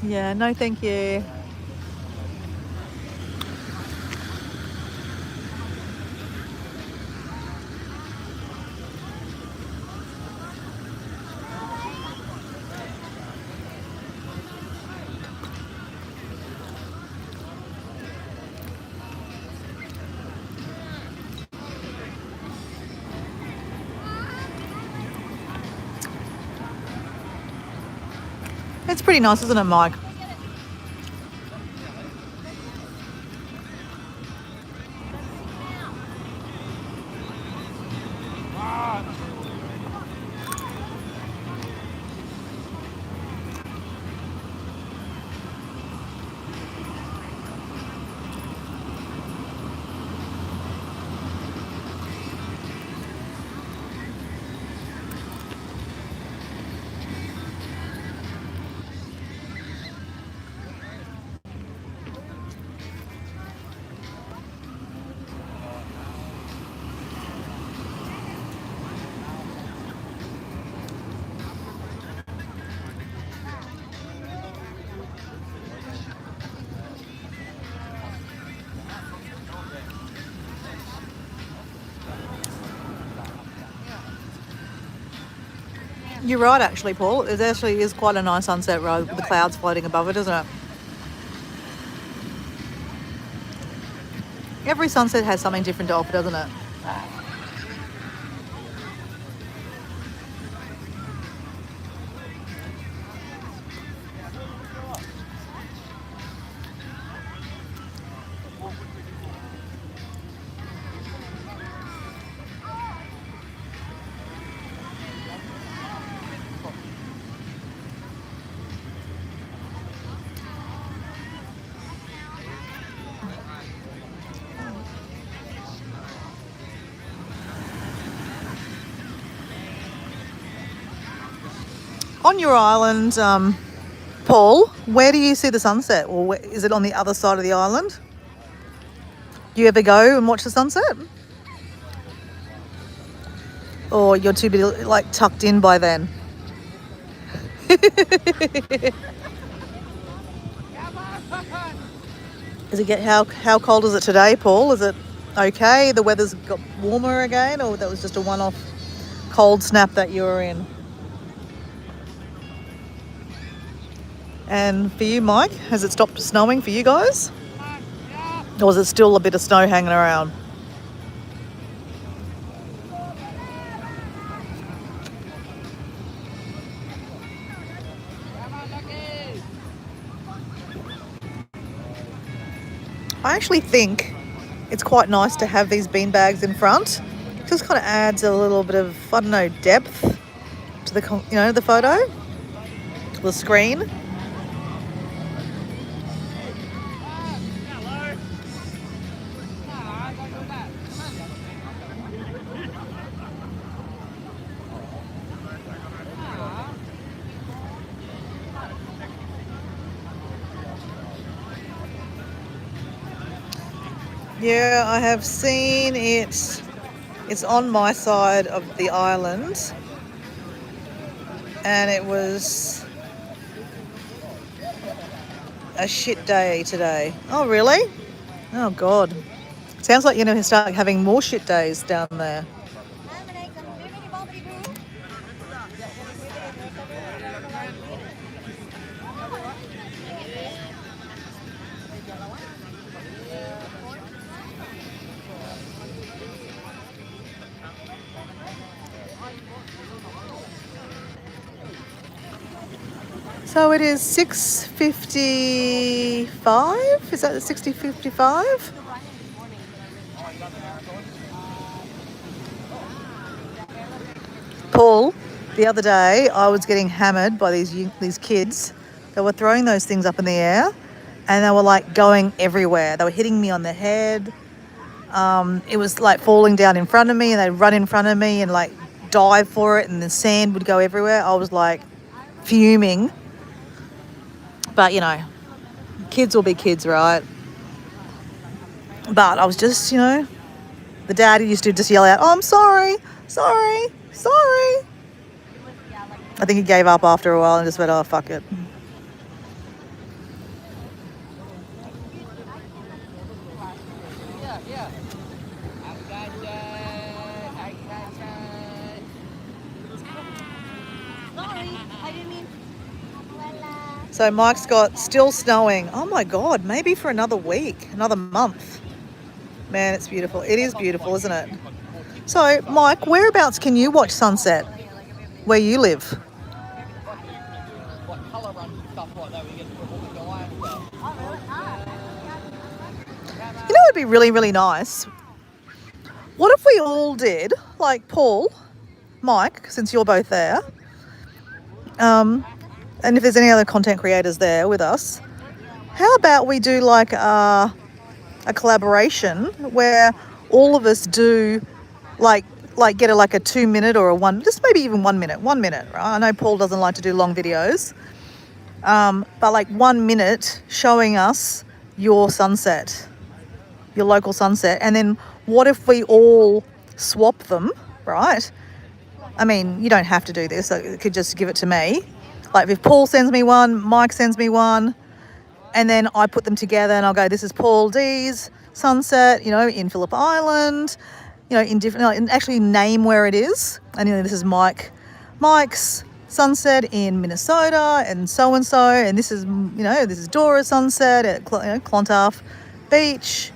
Speaker 1: Yeah, no thank you. It's pretty nice, isn't it, Mike? You're right, actually, Paul. It actually is quite a nice sunset road with the clouds floating above it, isn't it? Every sunset has something different to offer, doesn't it? On your island, Paul, where do you see the sunset? Or is it on the other side of the island? Do you ever go and watch the sunset? Or you're too busy, like, tucked in by then? How cold is it today, Paul? Is it okay? The weather's got warmer again, or that was just a one-off cold snap that you were in? And for you, Mike, has it stopped snowing for you guys? Or is it still a bit of snow hanging around? I actually think it's quite nice to have these bean bags in front. It just kind of adds a little bit of, I don't know, depth to the photo, the screen. Yeah, I have seen it. It's on my side of the island. And it was a shit day today. Oh, really? Oh, God. Sounds like you're going to start having more shit days down there. So it is 6:55. Is that 60:55? Paul, the other day I was getting hammered by these kids. They were throwing those things up in the air, and they were like going everywhere. They were hitting me on the head. It was like falling down in front of me, and they'd run in front of me and like dive for it, and the sand would go everywhere. I was like fuming. But, you know, kids will be kids, right? But I was just, you know, the dad used to just yell out, "Oh, I'm sorry, sorry, sorry." I think he gave up after a while and just went, "Oh, fuck it." So Mike's got still snowing. Oh my God, maybe for another week, another month. Man, it's beautiful. It is beautiful, isn't it? So, Mike, whereabouts can you watch sunset where you live? You know, it'd be really, really nice. What if we all did, like Paul, Mike, since you're both there, and if there's any other content creators there with us, how about we do like a collaboration where all of us do like get a 2 minute or just maybe even 1 minute, right? I know Paul doesn't like to do long videos, but like 1 minute showing us your sunset, your local sunset. And then what if we all swap them, right? I mean, you don't have to do this. So you could just give it to me. Like if Paul sends me one, Mike sends me one, and then I put them together and I'll go, this is Paul D's sunset, you know, in Phillip Island, you know, in different, and actually name where it is. And you know, this is Mike's sunset in Minnesota and so, and this is, you know, this is Dora's sunset at Clontarf Beach.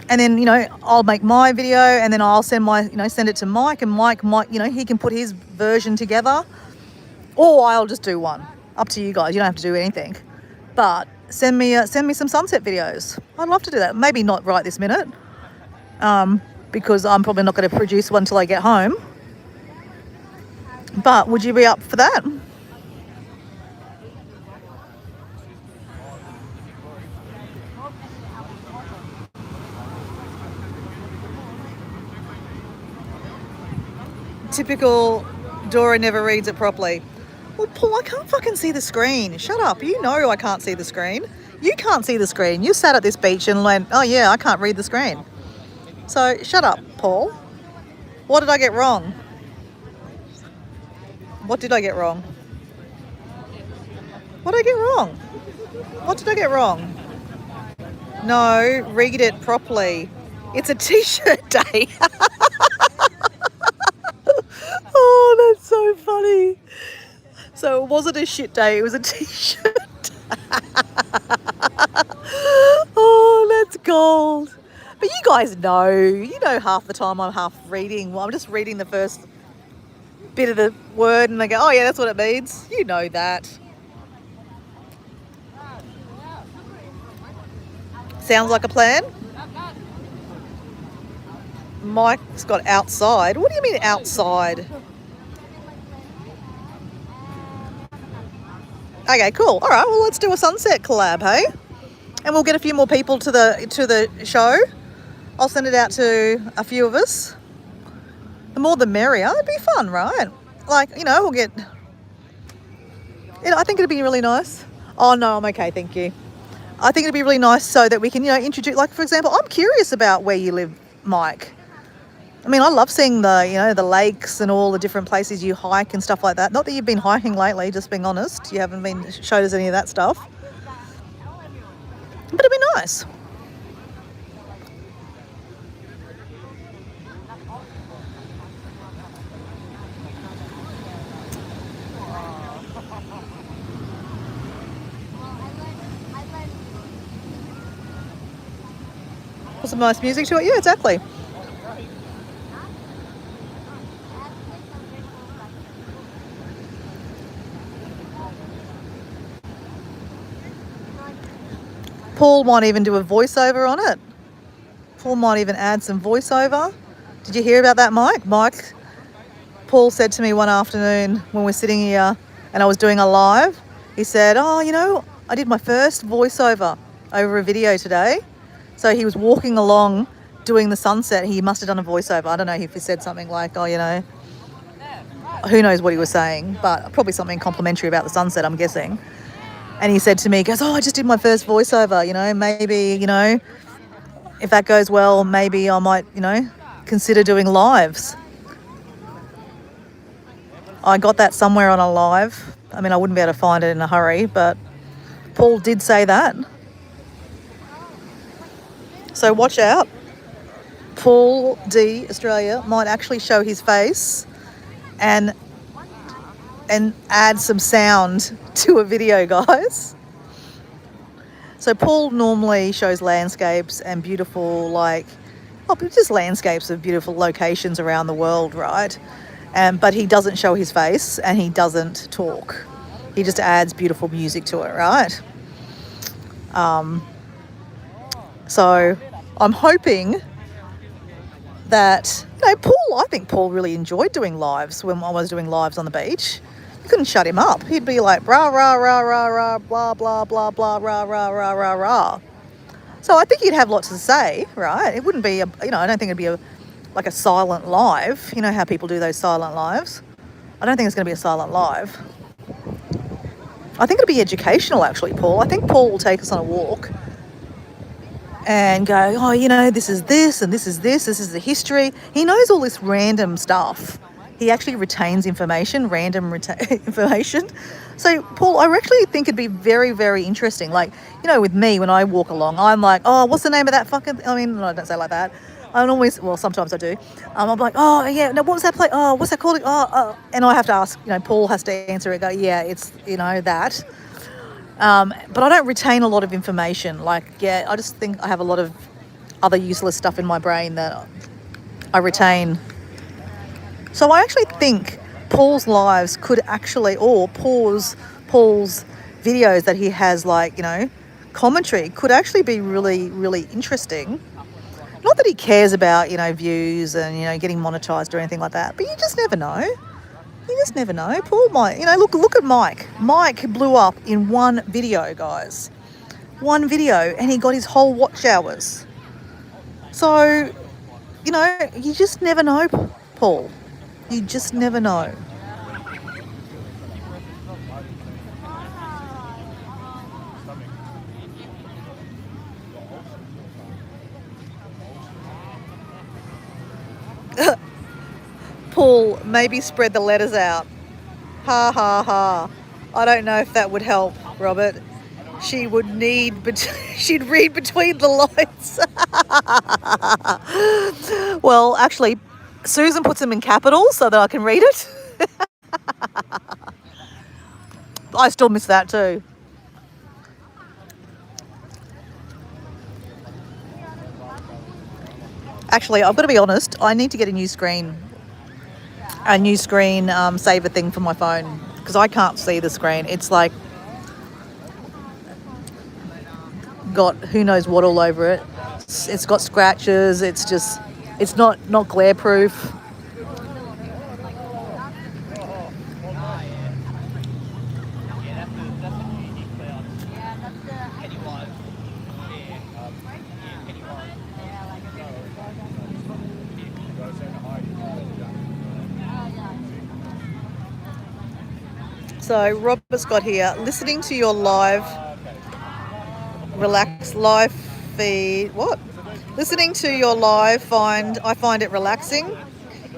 Speaker 1: And then, you know, I'll make my video and then I'll send it to Mike, and Mike, you know, he can put his version together. Or I'll just do one. Up to you guys. You don't have to do anything. But send me some sunset videos. I'd love to do that. Maybe not right this minute, because I'm probably not going to produce one till I get home. But would you be up for that? Typical Dora never reads it properly. Well, Paul, I can't fucking see the screen. Shut up. You know I can't see the screen. You can't see the screen. You sat at this beach and went, oh yeah, I can't read the screen. So shut up, Paul. What did I get wrong? What did I get wrong? What did I get wrong? What did I get wrong? No, read it properly. It's a t-shirt day. Oh, that's so funny. So it wasn't a shit day, it was a t-shirt. Oh, that's gold. But you guys know half the time I'm half reading. Well, I'm just reading the first bit of the word and they go, oh yeah, that's what it means. You know that. Sounds like a plan. Mike's got outside. What do you mean outside? Okay, cool. All right, well, let's do a sunset collab, hey? And we'll get a few more people to the show. I'll send it out to a few of us. The more the merrier. It'd be fun, right? Like, you know, we'll get... I think it'd be really nice. Oh, no, I'm okay, thank you. I think it'd be really nice so that we can, you know, introduce... Like, for example, I'm curious about where you live, Mike. I mean, I love seeing the lakes and all the different places you hike and stuff like that. Not that you've been hiking lately, just being honest. You haven't showed us any of that stuff. But it'd be nice. Put some nice music to it. Yeah, exactly. Paul might even do a voiceover on it. Paul might even add some voiceover. Did you hear about that, Mike? Paul said to me one afternoon when we're sitting here and I was doing a live, he said, oh, you know, I did my first voiceover over a video today. So he was walking along doing the sunset. He must have done a voiceover. I don't know if he said something like, oh, you know, who knows what he was saying, but probably something complimentary about the sunset, I'm guessing. And he said to me, he goes, oh, I just did my first voiceover, you know, maybe, you know, if that goes well, maybe I might, you know, consider doing lives. I got that somewhere on a live. I mean, I wouldn't be able to find it in a hurry, but Paul did say that. So watch out. Paul D Australia might actually show his face and add some sound to a video, guys. So Paul normally shows landscapes and beautiful, like, oh, just landscapes of beautiful locations around the world, right? But he doesn't show his face and he doesn't talk. He just adds beautiful music to it, right? So I'm hoping that, you know, Paul, I think Paul really enjoyed doing lives when I was doing lives on the beach. You couldn't shut him up. He'd be like, rah, rah, rah, rah, rah, blah, blah, blah, blah, rah, rah, rah, rah, rah. So I think he'd have lots to say, right? It wouldn't be, you know, I don't think it'd be like a silent live. You know how people do those silent lives? I don't think it's going to be a silent live. I think it'll be educational, actually, Paul. I think Paul will take us on a walk and go, oh, you know, this is this and this is this. This is the history. He knows all this random stuff. He actually retains information, information. So, Paul, I actually think it'd be very, very interesting. Like, you know, with me, when I walk along, I'm like, oh, what's the name of that fucking... I mean, I don't say it like that. I don't always... Well, sometimes I do. I'm like, oh, yeah, no, what was that place? Oh, what's that called? And I have to ask, you know, Paul has to answer it. Go, yeah, it's, you know, that. But I don't retain a lot of information. Like, yeah, I just think I have a lot of other useless stuff in my brain that I retain. So I actually think Paul's lives could actually, or Paul's videos that he has, like, you know, commentary, could actually be really, really interesting. Not that he cares about, you know, views and, you know, getting monetized or anything like that, but you just never know. You just never know. Paul might, you know, look at Mike. Mike blew up in one video, guys. One video, and he got his whole watch hours. So, you know, you just never know, Paul. You just never know. Paul, maybe spread the letters out. Ha ha ha. I don't know if that would help, Robert. She would she'd read between the lines. Well, actually, Susan puts them in capitals so that I can read it. I still miss that too. Actually, I've got to be honest, I need to get a new screen saver thing for my phone, because I can't see the screen. It's like got who knows what all over it. It's got scratches. It's not glare proof. So Robert's got here, listening to your live feed. What? Listening to your live, I find it relaxing.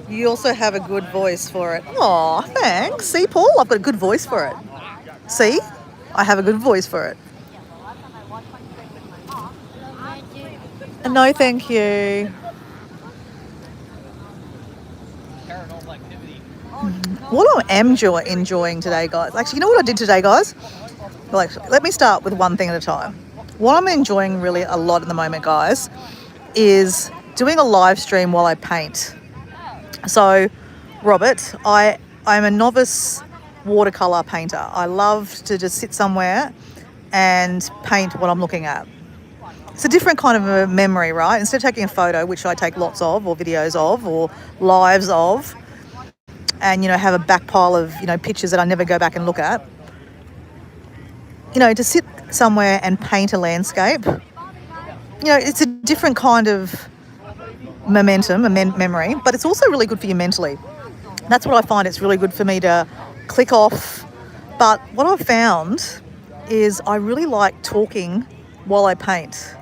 Speaker 1: You also have a good voice for it. Aw, thanks. See, Paul, I've got a good voice for it. See? I have a good voice for it. No, thank you. What I am enjoying today, guys. Actually, you know what I did today, guys? Well, actually, let me start with one thing at a time. What I'm enjoying really a lot at the moment, guys, is doing a live stream while I paint. So, Robert, I'm a novice watercolor painter. I love to just sit somewhere and paint what I'm looking at. It's a different kind of a memory, right? Instead of taking a photo, which I take lots of, or videos of, or lives of, and, have a back pile of, pictures that I never go back and look at. To sit somewhere and paint a landscape, it's a different kind of momentum, memory, but it's also really good for you mentally. That's what I find. It's really good for me to click off. But what I've found is I really like talking while I paint.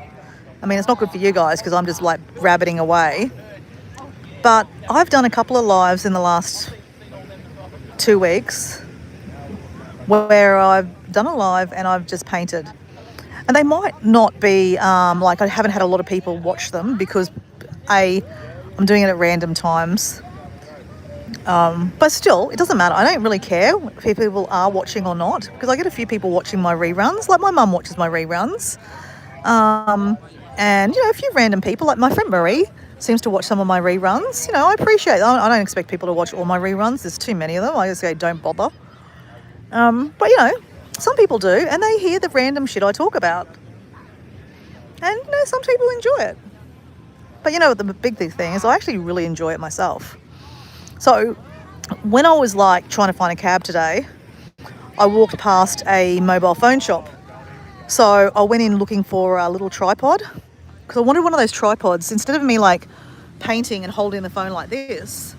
Speaker 1: I mean, it's not good for you guys because I'm just like rabbiting away. But I've done a couple of lives in the last 2 weeks where I've done a live and I've just painted. And they might not be like I haven't had a lot of people watch them because I'm doing it at random times. But still, it doesn't matter. I don't really care if people are watching or not because I get a few people watching my reruns. Like my mum watches my reruns. And, a few random people, like my friend Marie seems to watch some of my reruns. I appreciate it. I don't expect people to watch all my reruns. There's too many of them. I just say don't bother. But, some people do, and they hear the random shit I talk about. And, some people enjoy it. But, the big thing is I actually really enjoy it myself. So when I was like trying to find a cab today, I walked past a mobile phone shop. So I went in looking for a little tripod because I wanted one of those tripods. Instead of me like painting and holding the phone like this,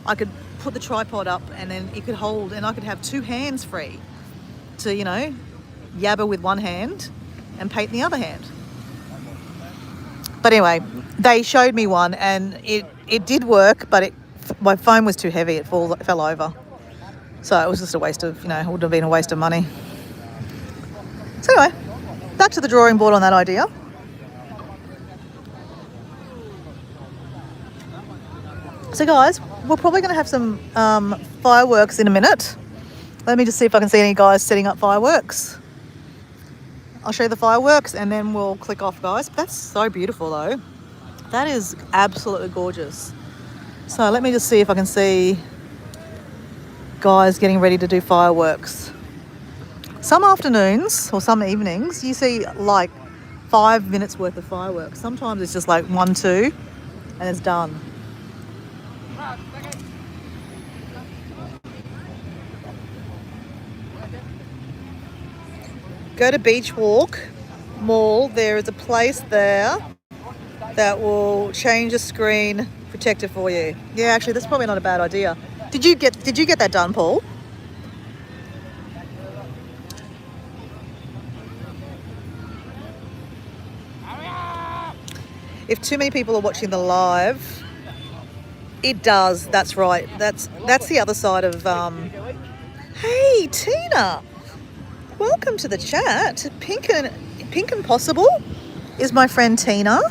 Speaker 1: I could put the tripod up and then it could hold and I could have 2 hands free to, yabber with one hand and paint in the other hand. But anyway, they showed me one and it did work, but my phone was too heavy. It fell over. So it was just a waste of, it would have been a waste of money. So anyway, back to the drawing board on that idea. So guys, we're probably going to have some fireworks in a minute. Let me just see if I can see any guys setting up fireworks. I'll show you the fireworks and then we'll click off, guys. That's so beautiful though. That is absolutely gorgeous. So let me just see if I can see guys getting ready to do fireworks. Some afternoons or some evenings you see like 5 minutes worth of fireworks. Sometimes it's just like 1, 2 and it's done. Go to Beach Walk Mall. There is a place there that will change the screen protector for you. Yeah, actually, that's probably not a bad idea. Did you get that done, Paul? If too many people are watching the live, it does. That's right. That's the other side of. Hey, Tina. Welcome to the chat. Pink and Possible is my friend Tina.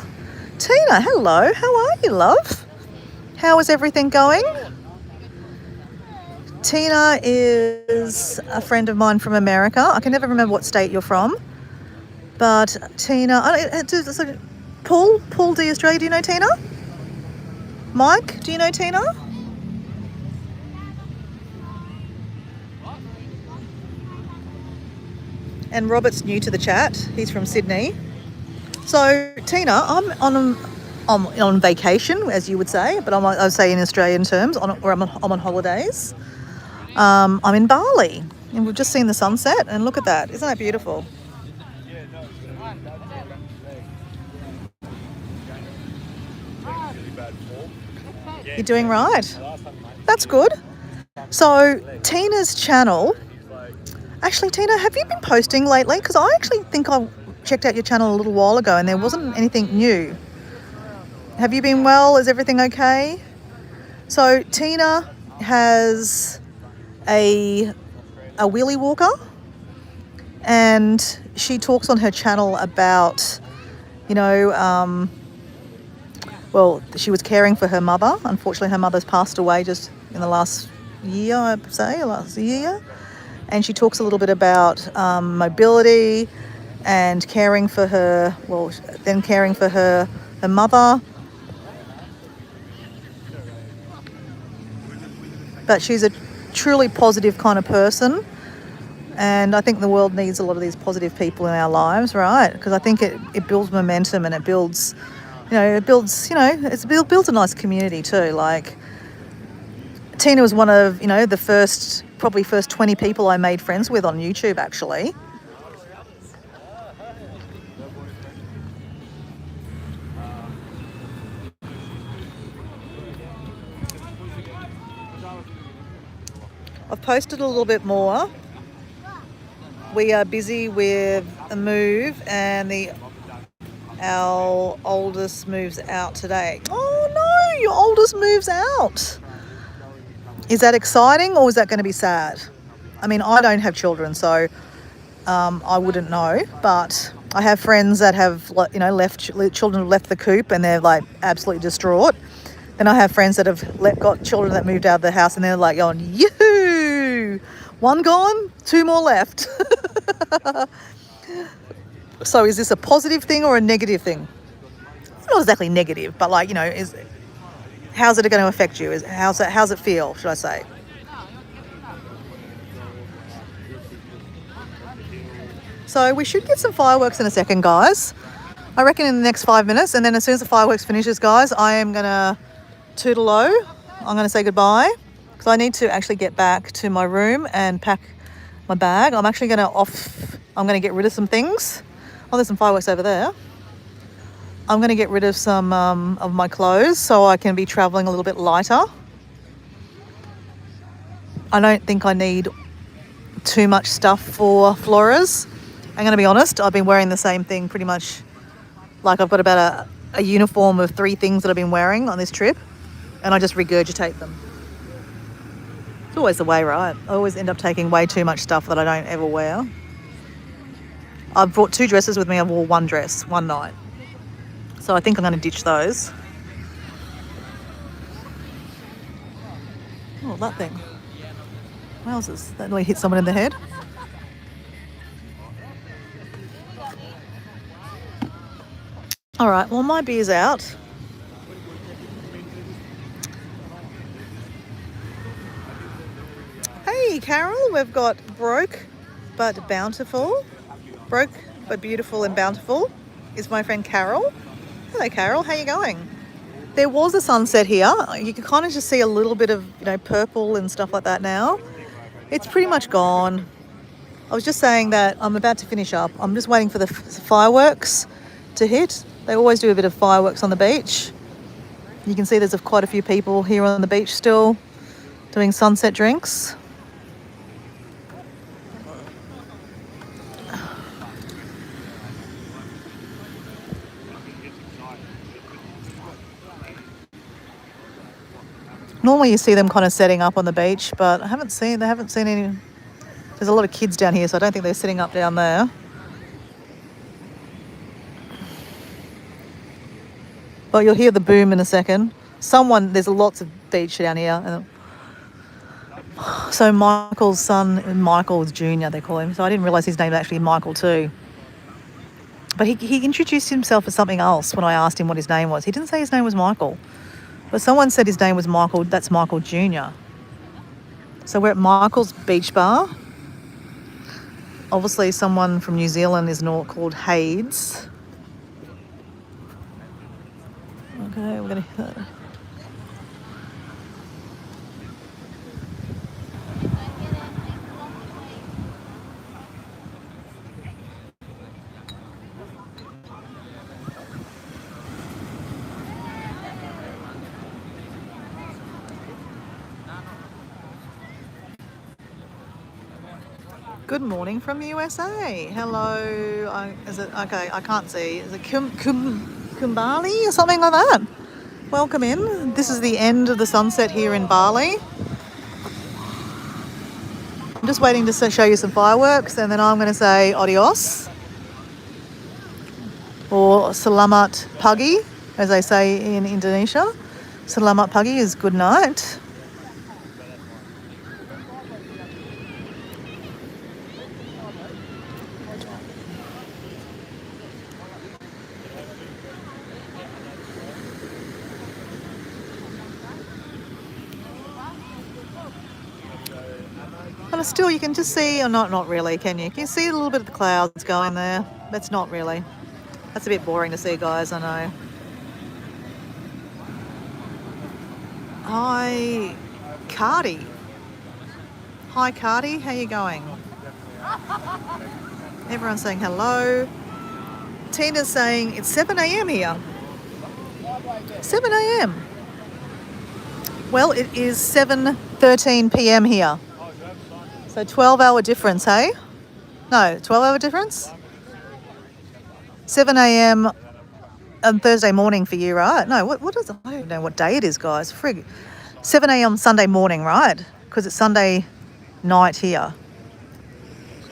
Speaker 1: Tina, hello. How are you, love? How is everything going? Tina is a friend of mine from America. I can never remember what state you're from. But Tina, Paul, do you Australia? Do you know Tina? Mike, do you know Tina? And Robert's new to the chat. He's from Sydney. So Tina, I'm on vacation, as you would say, but I would say in Australian terms, I'm on holidays. I'm in Bali, and we've just seen the sunset, and look at that. Isn't that beautiful? You're doing right. That's good. So Tina's channel. Actually, Tina, have you been posting lately? Because I actually think I checked out your channel a little while ago and there wasn't anything new. Have you been well? Is everything okay? So Tina has a wheelie walker and she talks on her channel about, well, she was caring for her mother. Unfortunately, her mother's passed away just in the last year, I'd say, last year. And she talks a little bit about mobility and caring for her, well, then caring for her mother. But she's a truly positive kind of person. And I think the world needs a lot of these positive people in our lives, right? Because I think it builds momentum and it builds, it builds a nice community too. Like, Tina was one of, the probably first 20 people I made friends with on YouTube, actually. I've posted a little bit more. We are busy with a move and our oldest moves out today. Oh no, your oldest moves out. Is that exciting or is that going to be sad? I mean, I don't have children, so I wouldn't know. But I have friends that have, children have left the coop and they're like absolutely distraught. Then I have friends that have got children that moved out of the house and they're like going, yoo-hoo! One gone, 2 more left. So is this a positive thing or a negative thing? Not exactly negative, but how's it going to affect you? How's it feel, should I say? So we should get some fireworks in a second, guys. I reckon in the next 5 minutes, and then as soon as the fireworks finishes, guys, I am going to toodle-o. I'm going to say goodbye because I need to actually get back to my room and pack my bag. I'm actually going to get rid of some things. Oh, there's some fireworks over there. I'm going to get rid of some of my clothes so I can be travelling a little bit lighter. I don't think I need too much stuff for Flora's. I'm going to be honest, I've been wearing the same thing pretty much. Like, I've got about a uniform of 3 things that I've been wearing on this trip, and I just regurgitate them. It's always the way, right? I always end up taking way too much stuff that I don't ever wear. I've brought 2 dresses with me. I wore 1 dress one night. So I think I'm going to ditch those. Oh, that thing. Wowzers, that nearly hit someone in the head. All right, well, my beer's out. Hey, Carol, we've got broke but bountiful. Broke but beautiful and bountiful is my friend Carol. Hello, Carol, how you going? There was a sunset here. You can kind of just see a little bit of, purple and stuff like that now. It's pretty much gone. I was just saying that I'm about to finish up. I'm just waiting for the fireworks to hit. They always do a bit of fireworks on the beach. You can see there's quite a few people here on the beach still doing sunset drinks. Normally you see them kind of setting up on the beach, but they haven't seen any. There's a lot of kids down here, so I don't think they're setting up down there. But you'll hear the boom in a second. There's lots of beach down here. So Michael's son, Michael Jr. they call him. So I didn't realise his name was actually Michael too. But he introduced himself as something else when I asked him what his name was. He didn't say his name was Michael. But someone said his name was Michael. That's Michael Jr. So we're at Michael's Beach Bar. Obviously someone from New Zealand is not called Hades. Okay, we're going to... Good morning from the USA. Hello. Is it okay? I can't see. Is it Kumbali or something like that? Welcome in. This is the end of the sunset here in Bali. I'm just waiting to show you some fireworks, and then I'm going to say adios or selamat pagi as they say in Indonesia. Selamat pagi is good night. But still, you can just see, or not really, can you? Can you see a little bit of the clouds going there? That's not really. That's a bit boring to see, guys, I know. Hi, Cardi. Hi, Cardi. How you going? Everyone's saying hello. Tina's saying it's 7 a.m. here. 7 a.m. Well, it is 7:13 p.m. here. So 12-hour difference, hey? No, 12-hour difference? 7 a.m. on Thursday morning for you, right? No, what is it? I don't know what day it is, guys. Frig. 7 a.m. Sunday morning, right? Because it's Sunday night here.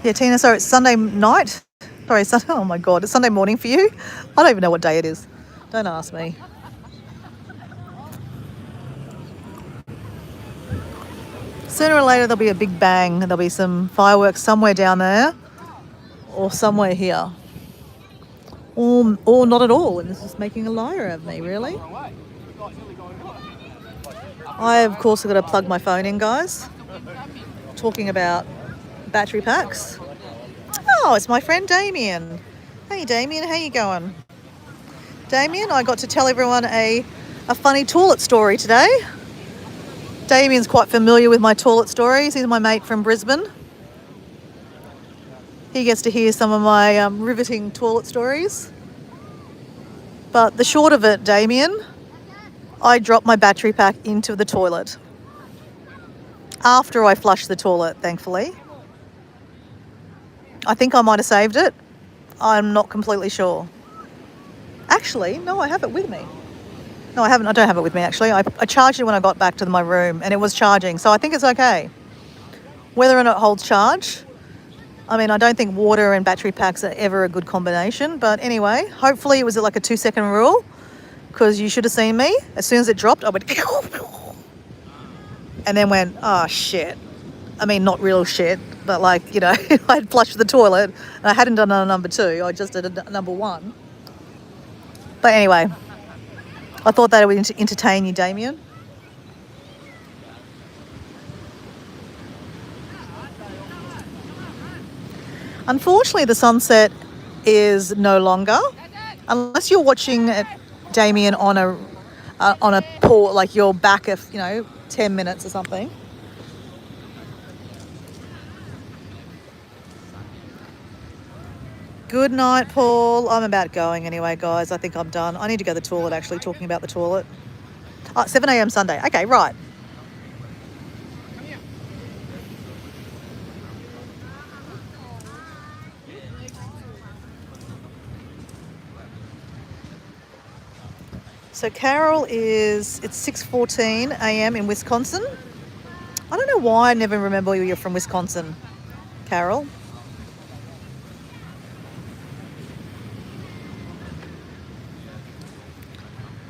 Speaker 1: Yeah, Tina, so it's Sunday night? Sorry, Sunday, oh my God, it's Sunday morning for you? I don't even know what day it is. Don't ask me. Sooner or later there'll be a big bang. There'll be some fireworks somewhere down there or somewhere here. Or not at all, and it's just making a liar of me, really. I, of course, have got to plug my phone in, guys. Talking about battery packs. Oh, it's my friend Damien. Hey, Damien, how you going? Damien, I got to tell everyone a funny toilet story today. Damien's quite familiar with my toilet stories. He's my mate from Brisbane. He gets to hear some of my riveting toilet stories. But the short of it, Damien, I dropped my battery pack into the toilet. After I flushed the toilet, thankfully. I think I might have saved it. I'm not completely sure. Actually, no, I have it with me. No, I haven't. I don't have it with me, actually. I charged it when I got back to my room, and it was charging, so I think it's okay. Whether or not it holds charge, I mean, I don't think water and battery packs are ever a good combination, but anyway, hopefully it was like a 2-second rule, because you should have seen me. As soon as it dropped, I went and then went, oh, shit. I mean, not real shit, but like, you know, I had flushed the toilet, and I hadn't done a number 2. I just did a number 1. But anyway, I thought that would entertain you, Damien. Unfortunately, the sunset is no longer, unless you're watching it, Damien, on a pool, like you're back of 10 minutes or something. Good night, Paul. I'm about going anyway, guys. I think I'm done. I need to go to the toilet, actually, talking about the toilet. 7 a.m. Sunday. Okay, right. So Carol it's 6:14 a.m. in Wisconsin. I don't know why I never remember you're from Wisconsin, Carol.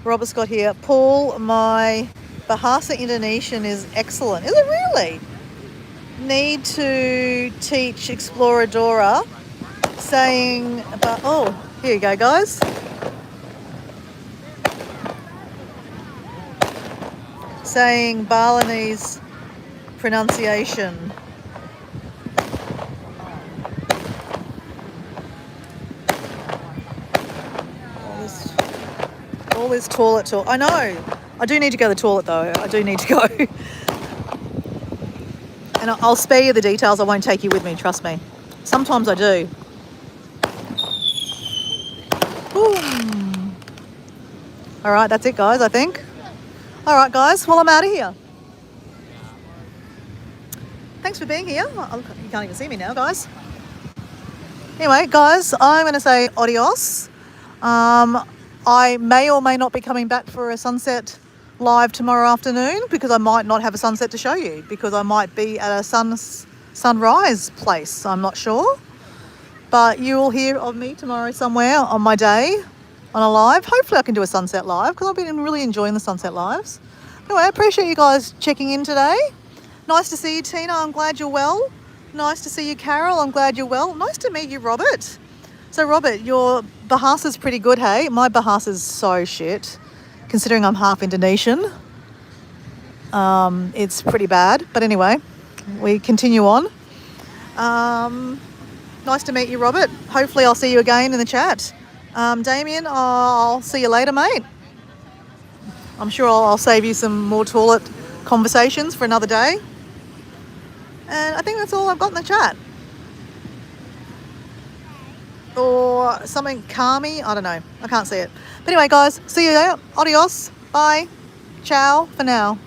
Speaker 1: Robert Scott here. Paul, my Bahasa Indonesian is excellent. Is it really? Need to teach Exploradora saying about, oh, here you go, guys. Saying Balinese pronunciation. All this toilet talk. I know. I do need to go to the toilet though. I do need to go. And I'll spare you the details. I won't take you with me, trust me. Sometimes I do. Boom. All right, that's it, guys, I think. All right, guys. Well, I'm out of here. Thanks for being here. You can't even see me now, guys. Anyway, guys, I'm going to say adios. I may or may not be coming back for a sunset live tomorrow afternoon because I might not have a sunset to show you because I might be at a sunrise place. I'm not sure. But you will hear of me tomorrow somewhere on my day on a live. Hopefully I can do a sunset live because I've been really enjoying the sunset lives. Anyway, I appreciate you guys checking in today. Nice to see you, Tina. I'm glad you're well. Nice to see you, Carol. I'm glad you're well. Nice to meet you, Robert. So, Robert, your Bahasa's pretty good, hey? My Bahasa's so shit, considering I'm half Indonesian. It's pretty bad. But anyway, we continue on. Nice to meet you, Robert. Hopefully I'll see you again in the chat. Damien, I'll see you later, mate. I'm sure I'll save you some more toilet conversations for another day. And I think that's all I've got in the chat. Or something Kami, I don't know. I can't see it. But anyway, guys, see you there. Adios. Bye. Ciao for now.